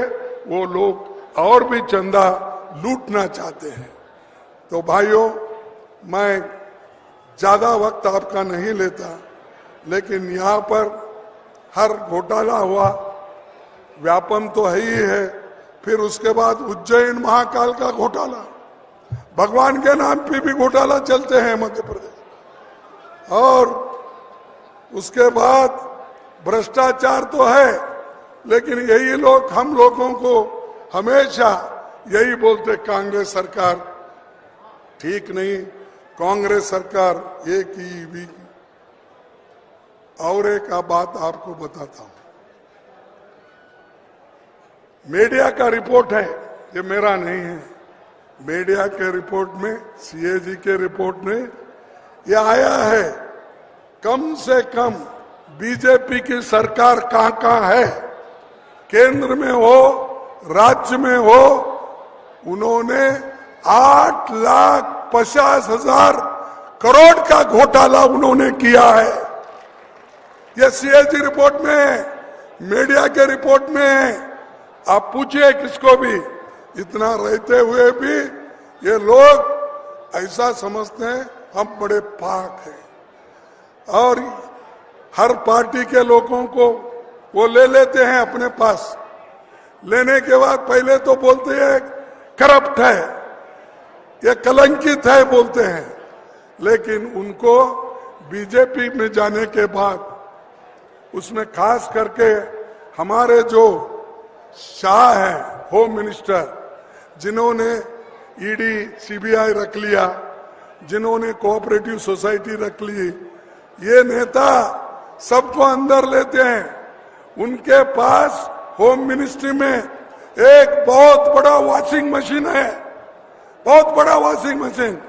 वो लोग और भी चंदा लूटना चाहते हैं। तो भाइयों, मैं ज्यादा वक्त आपका नहीं लेता, लेकिन यहाँ पर हर घोटाला हुआ, व्यापम तो है ही है, फिर उसके बाद उज्जैन महाकाल का घोटाला, भगवान के नाम पे भी घोटाला चलते हैं मध्य प्रदेश। और उसके बाद भ्रष्टाचार तो है, लेकिन यही लोग हम लोगों को हमेशा यही बोलते कांग्रेस सरकार ठीक नहीं, कांग्रेस सरकार ये की भी की। और एक बात आपको बताता हूं, मीडिया का रिपोर्ट है, ये मेरा नहीं है, मीडिया के रिपोर्ट में, सीएजी के रिपोर्ट में ये आया है, कम से कम बीजेपी की सरकार कहां कहां है, केंद्र में हो, राज्य में हो, उन्होंने 8,50,000 करोड़ का घोटाला उन्होंने किया है। ये सीएजी रिपोर्ट में है, मीडिया के रिपोर्ट में है। आप पूछिए किसको भी, इतना रहते हुए भी ये लोग ऐसा समझते हैं हम बड़े पाक हैं, और हर पार्टी के लोगों को वो ले लेते हैं अपने पास। लेने के बाद पहले तो बोलते हैं करप्ट है, ये कलंकित है बोलते हैं, लेकिन उनको बीजेपी में जाने के बाद, उसमें खास करके हमारे जो शाह है होम मिनिस्टर, जिन्होंने ईडी सीबीआई रख लिया, जिन्होंने कोऑपरेटिव सोसाइटी रख ली, ये नेता सबको अंदर लेते हैं। उनके पास होम मिनिस्ट्री में एक बहुत बड़ा वॉशिंग मशीन है, बहुत बड़ा वॉशिंग मशीन,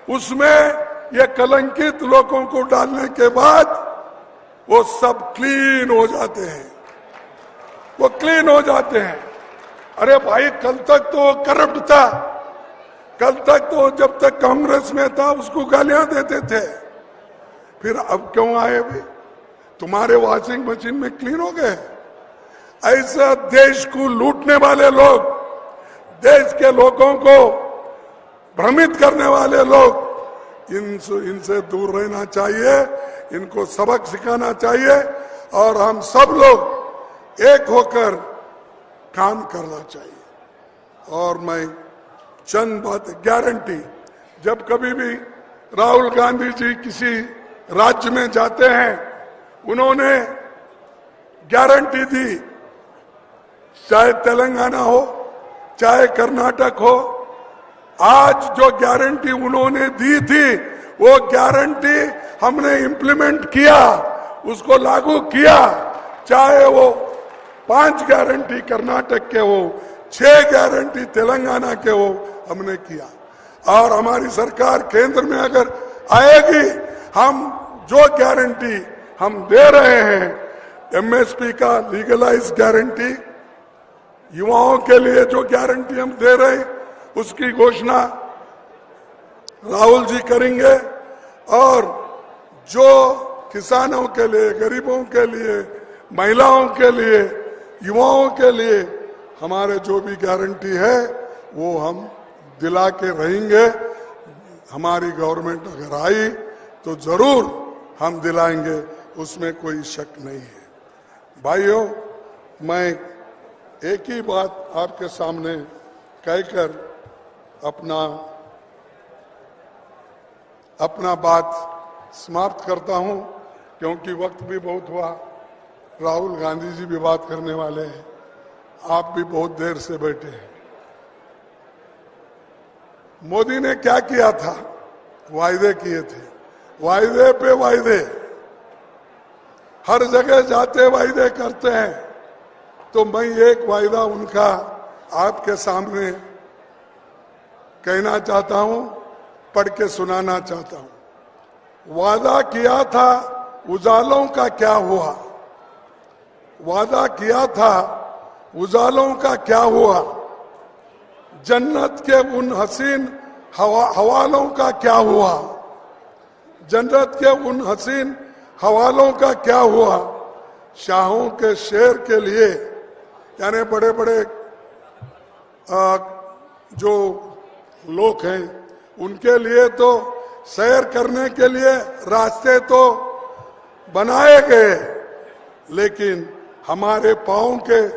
उसमें ये कलंकित लोगों को डालने के बाद वो सब क्लीन हो जाते हैं, वो क्लीन हो जाते हैं। अरे भाई, कल तक तो करप्ट था, कल तक तो जब तक कांग्रेस में था उसको गालियां देते थे, फिर अब क्यों आए भी? तुम्हारे वॉशिंग मशीन में क्लीन हो गए। ऐसा देश को लूटने वाले लोग, देश के लोगों को भ्रमित करने वाले लोग, इनसे दूर रहना चाहिए, इनको सबक सिखाना चाहिए, और हम सब लोग एक होकर काम करना चाहिए। और मैं चंद बात गारंटी, जब कभी भी राहुल गांधी जी किसी राज्य में जाते हैं, उन्होंने गारंटी दी, चाहे तेलंगाना हो, चाहे कर्नाटक हो, आज जो गारंटी उन्होंने दी थी, वो गारंटी हमने इम्प्लीमेंट किया, उसको लागू किया। चाहे वो 5 गारंटी कर्नाटक के हो, 6 गारंटी तेलंगाना के हो, हमने किया। और हमारी सरकार केंद्र में अगर आएगी, हम जो गारंटी हम दे रहे हैं, एमएसपी का लीगलाइज गारंटी, युवाओं के लिए जो गारंटी हम दे रहे हैं, उसकी घोषणा राहुल जी करेंगे। और जो किसानों के लिए, गरीबों के लिए, महिलाओं के लिए, युवाओं के लिए हमारे जो भी गारंटी है, वो हम दिला के रहेंगे। हमारी गवर्नमेंट अगर आई तो जरूर हम दिलाएंगे, उसमें कोई शक नहीं है। भाइयों, मैं एक ही बात आपके सामने कहकर अपना बात समाप्त करता हूं, क्योंकि वक्त भी बहुत हुआ। राहुल गांधी जी भी बात करने वाले हैं, आप भी बहुत देर से बैठे हैं। मोदी ने क्या किया था? वायदे किए थे, वायदे पे वायदे, हर जगह जाते वायदे करते हैं। तो मैं एक वायदा उनका आपके सामने कहना चाहता हूं, पढ़ के सुनाना चाहता हूं। वादा किया था उजालों का क्या हुआ, वादा किया था उजालों का क्या हुआ, जन्नत के उन हसीन हवालों का क्या हुआ, जन्नत के उन हसीन हवालों का क्या हुआ। शाहों के शेर के लिए, यानी बड़े बड़े जो लोग हैं, उनके लिए तो सैर करने के लिए रास्ते तो बनाए गए, लेकिन हमारे पांव के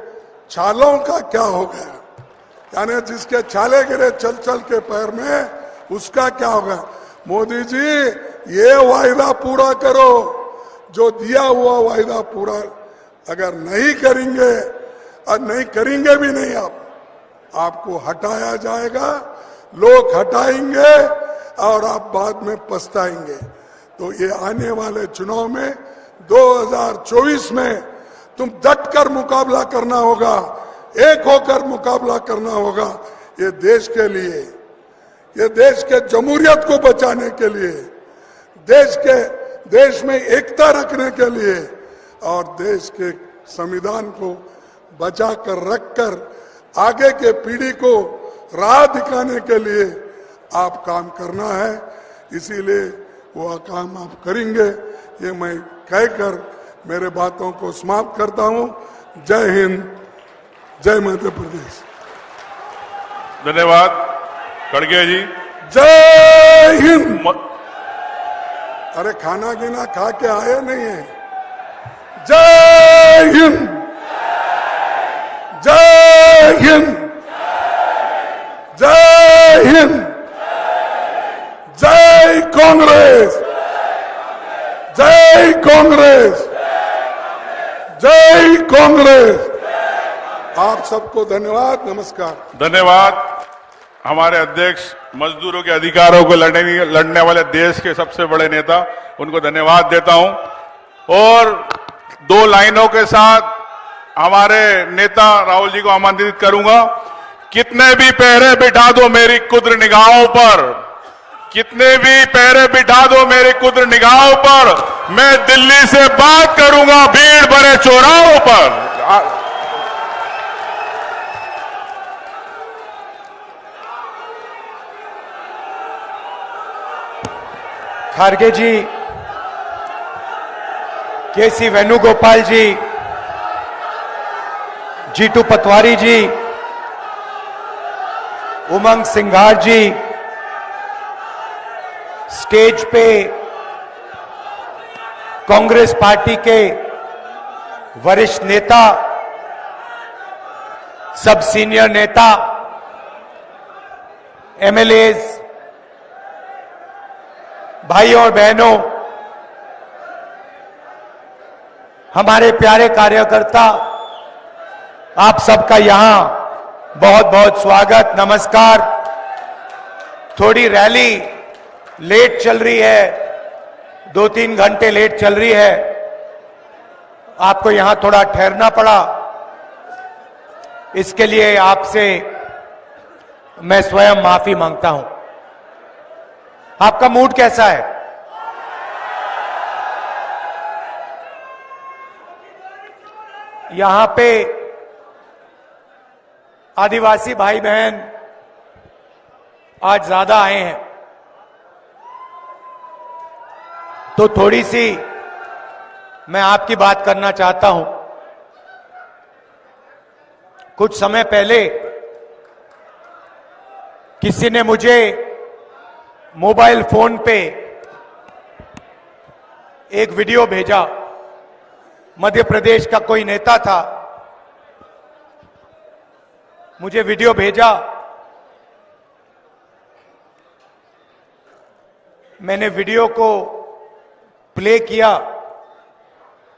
छालों का क्या हो गया, यानी जिसके छाले गिरे चल चल के पैर में, उसका क्या होगा? मोदी जी ये वायदा पूरा करो, जो दिया हुआ वायदा पूरा अगर नहीं करेंगे, और नहीं करेंगे भी नहीं आपको हटाया जाएगा, लोग हटाएंगे और आप बाद में पछताएंगे। तो ये आने वाले चुनाव में 2024 में तुम डटकर मुकाबला करना होगा, एक होकर मुकाबला करना होगा, ये देश के लिए, ये देश के जमहूरियत को बचाने के लिए, देश में एकता रखने के लिए और देश के संविधान को बचा कर रखकर आगे के पीढ़ी को राह दिखाने के लिए आप काम करना है। इसीलिए वो काम आप करेंगे, ये मैं कहकर मेरे बातों को समाप्त करता हूं। जय हिंद, जय मध्य प्रदेश।
धन्यवाद खड़गे जी।
जय हिंद। अरे खाना गिना खा के आए नहीं है? जय हिंद, जय हिंद, जय हिंद, जय कांग्रेस, जय कांग्रेस, जय कांग्रेस। आप सबको धन्यवाद, नमस्कार।
धन्यवाद। हमारे अध्यक्ष मजदूरों के अधिकारों को लड़ने वाले देश के सबसे बड़े नेता, उनको धन्यवाद देता हूं। और 2 लाइनों के साथ हमारे नेता राहुल जी को आमंत्रित करूंगा। कितने भी पहरे बिठा दो मेरी कुद्र निगाहों पर, कितने भी पहरे बिठा दो मेरी कुद्र निगाहों पर, मैं दिल्ली से बात करूंगा भीड़ भरे चौराहों पर।
खारगे जी, केसी वेणुगोपाल जी, जीतू पटवारी जी, उमंग सिंघार जी, स्टेज पे कांग्रेस पार्टी के वरिष्ठ नेता, सब सीनियर नेता, एमएलएज, भाइयों और बहनों, हमारे प्यारे कार्यकर्ता, आप सबका यहां बहुत बहुत स्वागत, नमस्कार। थोड़ी रैली लेट चल रही है, 2-3 घंटे लेट चल रही है, आपको यहां थोड़ा ठहरना पड़ा, इसके लिए आपसे मैं स्वयं माफी मांगता हूं। आपका मूड कैसा है? यहां पे आदिवासी भाई बहन आज ज्यादा आए हैं, तो थोड़ी सी मैं आपकी बात करना चाहता हूं। कुछ समय पहले किसी ने मुझे मोबाइल फोन पे एक वीडियो भेजा। मध्य प्रदेश का कोई नेता था, मुझे वीडियो भेजा, मैंने वीडियो को प्ले किया,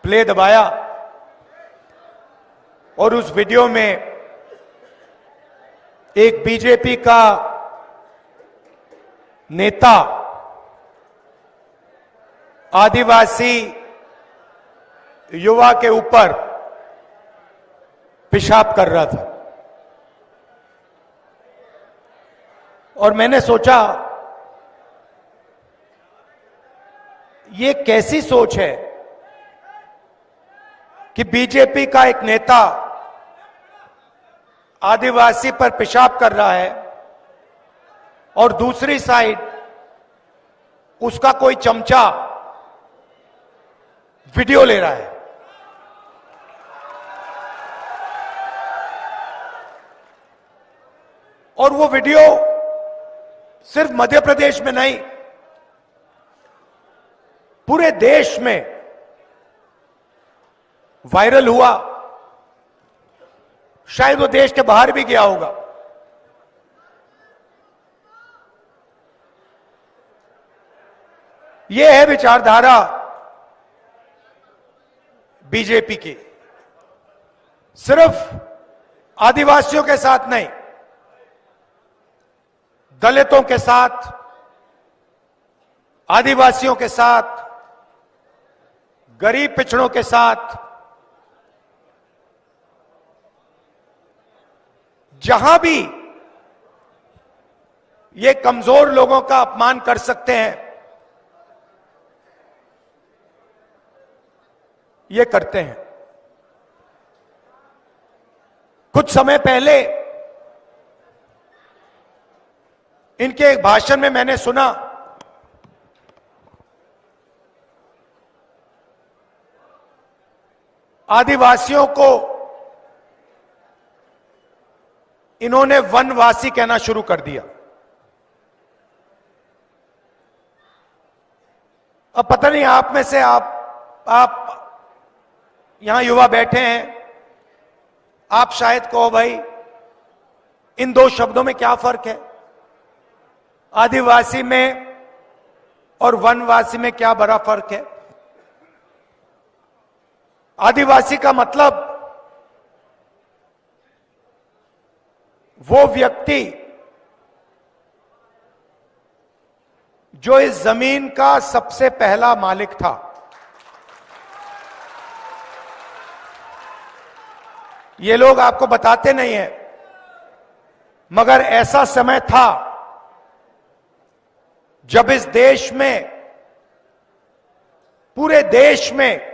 प्ले दबाया, और उस वीडियो में एक बीजेपी का नेता आदिवासी युवा के ऊपर पेशाब कर रहा था। और मैंने सोचा, ये कैसी सोच है कि बीजेपी का एक नेता आदिवासी पर पेशाब कर रहा है और दूसरी साइड उसका कोई चमचा वीडियो ले रहा है। और वो वीडियो सिर्फ मध्य प्रदेश में नहीं, पूरे देश में वायरल हुआ, शायद वो देश के बाहर भी गया होगा। यह है विचारधारा बीजेपी की। सिर्फ आदिवासियों के साथ नहीं, दलितों के साथ, आदिवासियों के साथ, गरीब पिछड़ों के साथ, जहां भी ये कमजोर लोगों का अपमान कर सकते हैं, ये करते हैं। कुछ समय पहले इनके एक भाषण में मैंने सुना, आदिवासियों को इन्होंने वनवासी कहना शुरू कर दिया। अब पता नहीं आप में से आप यहां युवा बैठे हैं, आप शायद कहो भाई इन दो शब्दों में क्या फर्क है, आदिवासी में और वनवासी में क्या बड़ा फर्क है। आदिवासी का मतलब वो व्यक्ति जो इस जमीन का सबसे पहला मालिक था। ये लोग आपको बताते नहीं हैं, मगर ऐसा समय था जब इस देश में, पूरे देश में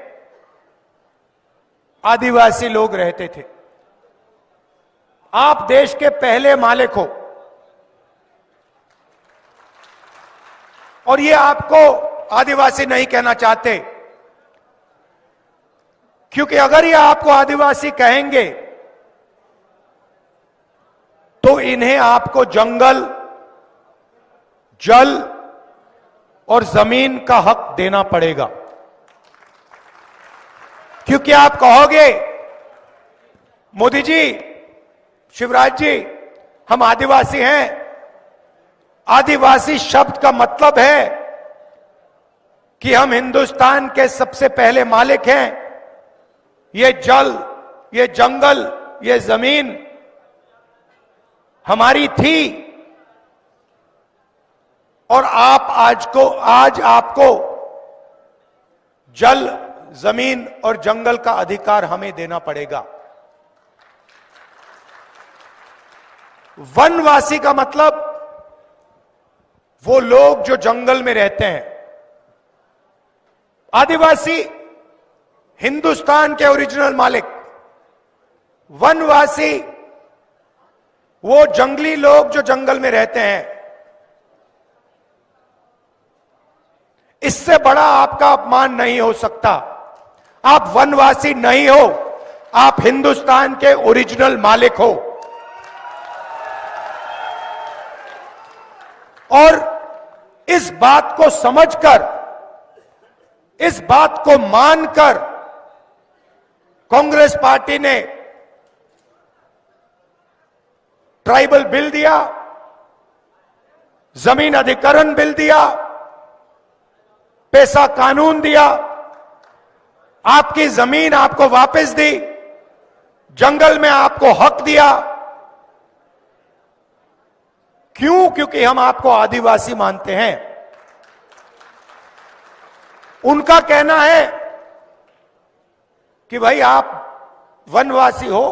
आदिवासी लोग रहते थे। आप देश के पहले मालिक हो, और ये आपको आदिवासी नहीं कहना चाहते, क्योंकि अगर ये आपको आदिवासी कहेंगे तो इन्हें आपको जंगल, जल और जमीन का हक देना पड़ेगा। क्योंकि आप कहोगे मोदी जी, शिवराज जी, हम आदिवासी हैं। आदिवासी शब्द का मतलब है कि हम हिंदुस्तान के सबसे पहले मालिक हैं। ये जल, ये जंगल, ये जमीन हमारी थी, और आज आपको जल, जमीन और जंगल का अधिकार हमें देना पड़ेगा। वनवासी का मतलब वो लोग जो जंगल में रहते हैं। आदिवासी हिंदुस्तान के ओरिजिनल मालिक, वनवासी वो जंगली लोग जो जंगल में रहते हैं। इससे बड़ा आपका अपमान नहीं हो सकता। आप वनवासी नहीं हो, आप हिंदुस्तान के ओरिजिनल मालिक हो। और इस बात को समझकर, इस बात को मानकर कांग्रेस पार्टी ने ट्राइबल बिल दिया, जमीन अधिग्रहण बिल दिया, पैसा कानून दिया, आपकी जमीन आपको वापस दी, जंगल में आपको हक दिया। क्यों? क्योंकि हम आपको आदिवासी मानते हैं। उनका कहना है कि भाई आप वनवासी हो,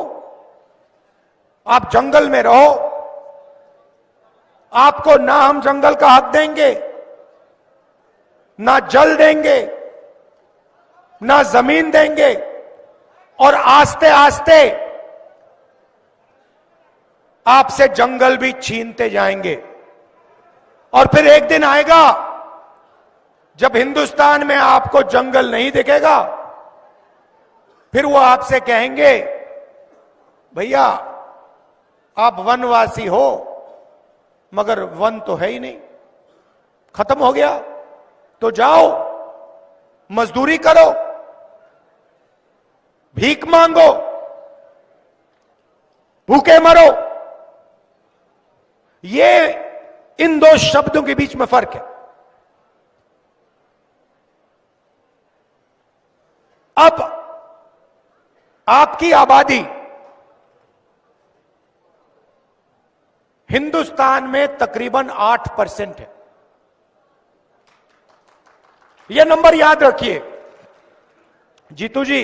आप जंगल में रहो, आपको ना हम जंगल का हक देंगे, ना जल देंगे, ना जमीन देंगे, और आस्ते आस्ते आपसे जंगल भी छीनते जाएंगे। और फिर एक दिन आएगा जब हिंदुस्तान में आपको जंगल नहीं दिखेगा, फिर वो आपसे कहेंगे भैया आप वनवासी हो, मगर वन तो है ही नहीं, खत्म हो गया, तो जाओ मजदूरी करो, भीख मांगो, भूखे मरो। ये इन दो शब्दों के बीच में फर्क है। अब आपकी आबादी हिंदुस्तान में तकरीबन 8% है। यह नंबर याद रखिए। जीतू जी,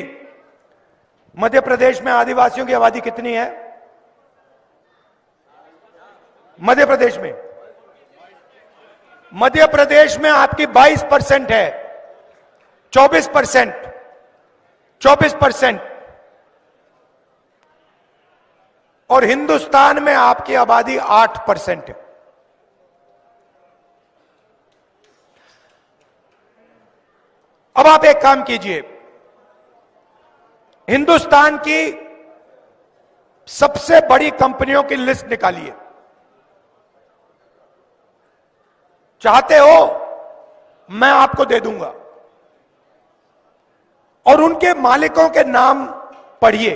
मध्य प्रदेश में आदिवासियों की आबादी कितनी है? मध्य प्रदेश में आपकी 22% है, 24%। और हिंदुस्तान में आपकी आबादी 8% है। अब आप एक काम कीजिए, हिंदुस्तान की सबसे बड़ी कंपनियों की लिस्ट निकालिए। चाहते हो मैं आपको दे दूंगा, और उनके मालिकों के नाम पढ़िए।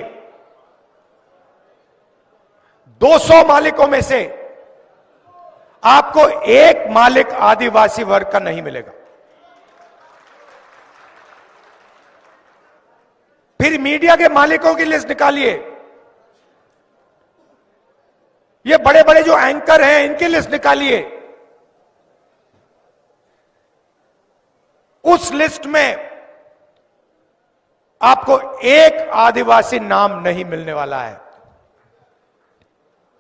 200 मालिकों में से आपको एक मालिक आदिवासी वर्ग का नहीं मिलेगा। फिर मीडिया के मालिकों की लिस्ट निकालिए। ये बड़े बड़े जो एंकर हैं इनकी लिस्ट निकालिए। उस लिस्ट में आपको एक आदिवासी नाम नहीं मिलने वाला है।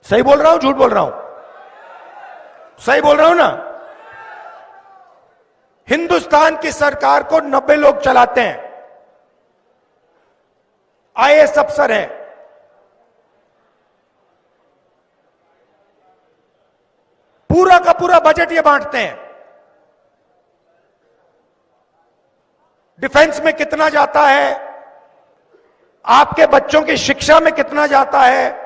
सही बोल रहा हूं, झूठ बोल रहा हूं? सही बोल रहा हूं ना? हिंदुस्तान की सरकार को 90 लोग चलाते हैं, आईएएस अफसर हैं। पूरा का पूरा बजट ये बांटते हैं। डिफेंस में कितना जाता है, आपके बच्चों की शिक्षा में कितना जाता है,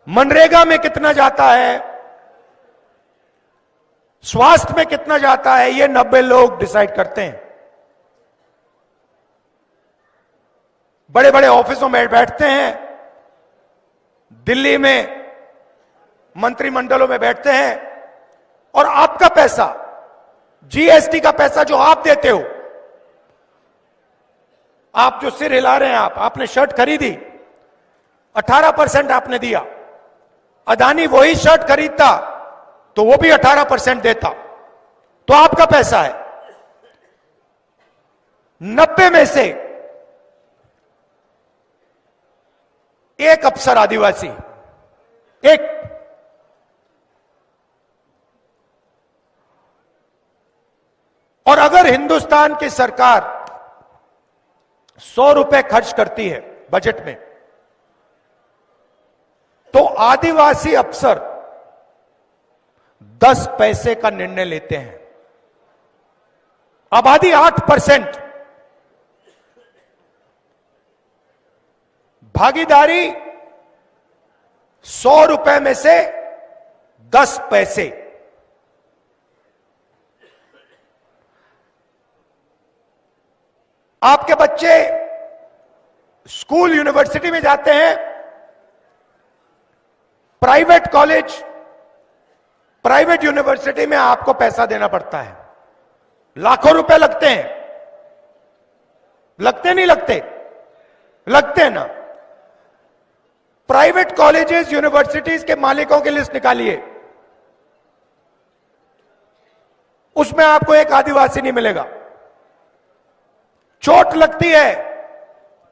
मनरेगा में कितना जाता है, स्वास्थ्य में कितना जाता है, ये 90 लोग डिसाइड करते हैं। बड़े बड़े ऑफिसों में बैठते हैं, दिल्ली में मंत्रिमंडलों में बैठते हैं, और आपका पैसा, जीएसटी का पैसा जो आप देते हो, आप जो सिर हिला रहे हैं, आपने शर्ट खरीदी, 18% आपने दिया। अदानी वही शर्ट खरीदता तो वो भी 18% देता, तो आपका पैसा है। 90 में से एक अफसर आदिवासी, एक। और अगर हिंदुस्तान की सरकार 100 रुपए खर्च करती है बजट में, तो आदिवासी अफसर 10 पैसे का निर्णय लेते हैं। आबादी 8%, भागीदारी 100 रुपए में से 10 पैसे। आपके बच्चे स्कूल यूनिवर्सिटी में जाते हैं, प्राइवेट कॉलेज, प्राइवेट यूनिवर्सिटी में आपको पैसा देना पड़ता है, लाखों रुपए लगते हैं। लगते नहीं लगते? लगते हैं ना। प्राइवेट कॉलेजेस, यूनिवर्सिटीज के मालिकों की लिस्ट निकालिए, उसमें आपको एक आदिवासी नहीं मिलेगा। चोट लगती है,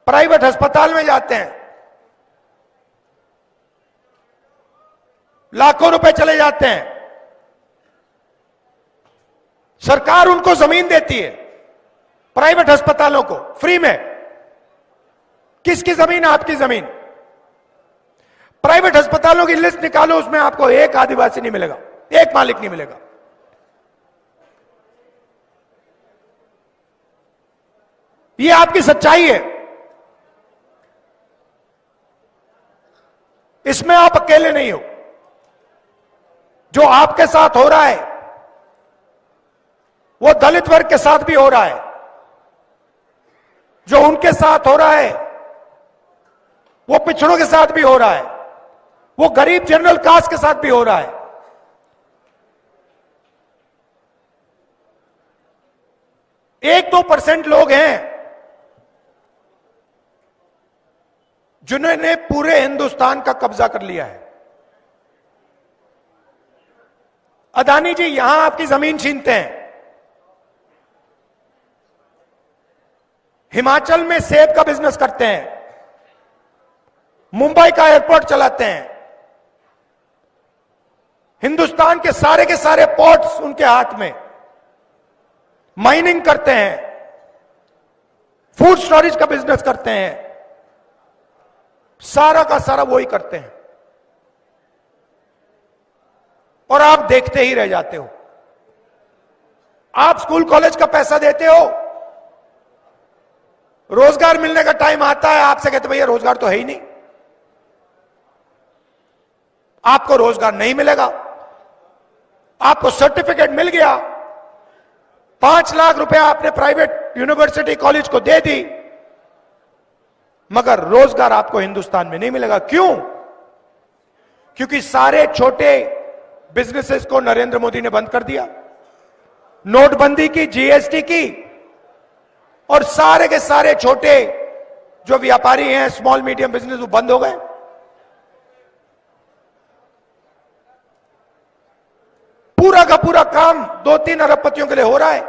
प्राइवेट अस्पताल में जाते हैं, लाखों रुपए चले जाते हैं। सरकार उनको जमीन देती है, प्राइवेट अस्पतालों को, फ्री में। किसकी जमीन? आपकी जमीन। प्राइवेट अस्पतालों की लिस्ट निकालो, उसमें आपको एक आदिवासी नहीं मिलेगा, एक मालिक नहीं मिलेगा। ये आपकी सच्चाई है। इसमें आप अकेले नहीं हो। जो आपके साथ हो रहा है वो दलित वर्ग के साथ भी हो रहा है, जो उनके साथ हो रहा है वो पिछड़ों के साथ भी हो रहा है, वो गरीब जनरल कास्ट के साथ भी हो रहा है। 1-2% लोग हैं जिन्होंने पूरे हिंदुस्तान का कब्जा कर लिया है। अदानी जी यहां आपकी जमीन छीनते हैं, हिमाचल में सेब का बिजनेस करते हैं, मुंबई का एयरपोर्ट चलाते हैं, हिंदुस्तान के सारे पोर्ट्स उनके हाथ में, माइनिंग करते हैं, फूड स्टोरेज का बिजनेस करते हैं, सारा का सारा वही करते हैं और आप देखते ही रह जाते हो। आप स्कूल कॉलेज का पैसा देते हो, रोजगार मिलने का टाइम आता है आपसे कहते भैया रोजगार तो है ही नहीं, आपको रोजगार नहीं मिलेगा। आपको सर्टिफिकेट मिल गया, 5 लाख रुपया आपने प्राइवेट यूनिवर्सिटी कॉलेज को दे दी, मगर रोजगार आपको हिंदुस्तान में नहीं मिलेगा। क्यों? क्योंकि सारे छोटे बिजनेसेस को नरेंद्र मोदी ने बंद कर दिया, नोटबंदी की, जीएसटी की, और सारे के सारे छोटे जो व्यापारी हैं, स्मॉल मीडियम बिजनेस, वो बंद हो गए। पूरा का पूरा काम 2-3 अरबपतियों के लिए हो रहा है।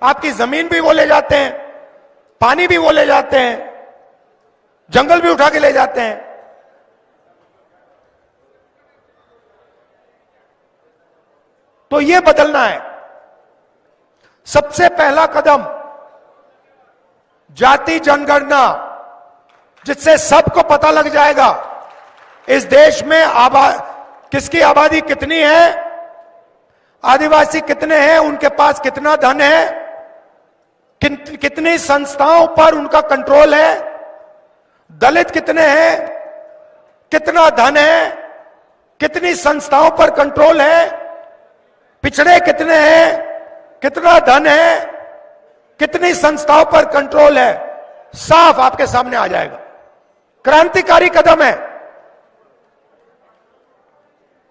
आपकी जमीन भी वो ले जाते हैं, पानी भी वो ले जाते हैं, जंगल भी उठा के ले जाते हैं। तो ये बदलना है। सबसे पहला कदम जाति जनगणना, जिससे सबको पता लग जाएगा इस देश में किसकी आबादी कितनी है, आदिवासी कितने हैं, उनके पास कितना धन है, कितनी संस्थाओं पर उनका कंट्रोल है, दलित कितने हैं, कितना धन है, कितनी संस्थाओं पर कंट्रोल है, पिछड़े कितने हैं, कितना धन है, कितनी संस्थाओं पर कंट्रोल है, साफ आपके सामने आ जाएगा। क्रांतिकारी कदम है।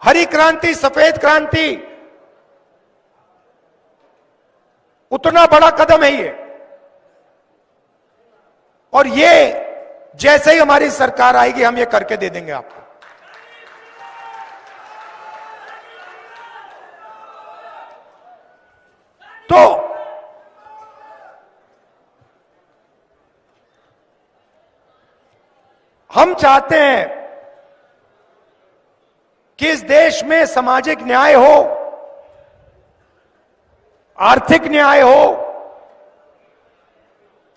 हरी क्रांति, सफेद क्रांति, उतना बड़ा कदम है ये। और ये जैसे ही हमारी सरकार आएगी हम ये करके दे देंगे आपको। तो हम चाहते हैं कि इस देश में सामाजिक न्याय हो, आर्थिक न्याय हो,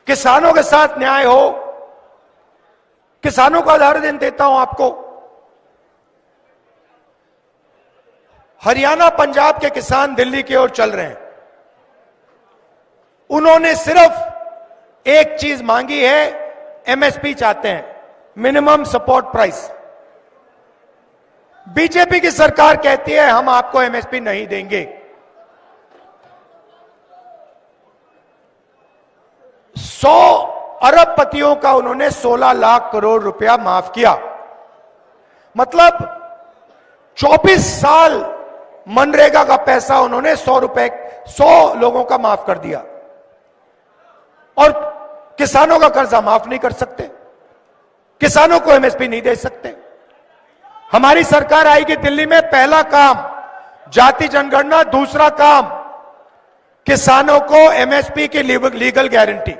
किसानों के साथ न्याय हो। किसानों का उदाहरण देता हूं आपको। हरियाणा पंजाब के किसान दिल्ली की ओर चल रहे हैं। उन्होंने सिर्फ एक चीज मांगी है, एमएसपी चाहते हैं, मिनिमम सपोर्ट प्राइस। बीजेपी की सरकार कहती है हम आपको एमएसपी नहीं देंगे। 100 अरबपतियों का उन्होंने 16 लाख करोड़ रुपया माफ किया। मतलब 24 साल मनरेगा का पैसा उन्होंने 100 लोगों का माफ कर दिया। और किसानों का कर्जा माफ नहीं कर सकते, किसानों को एमएसपी नहीं दे सकते। हमारी सरकार आएगी दिल्ली में, पहला काम जाति जनगणना, दूसरा काम किसानों को एमएसपी की लीगल गारंटी।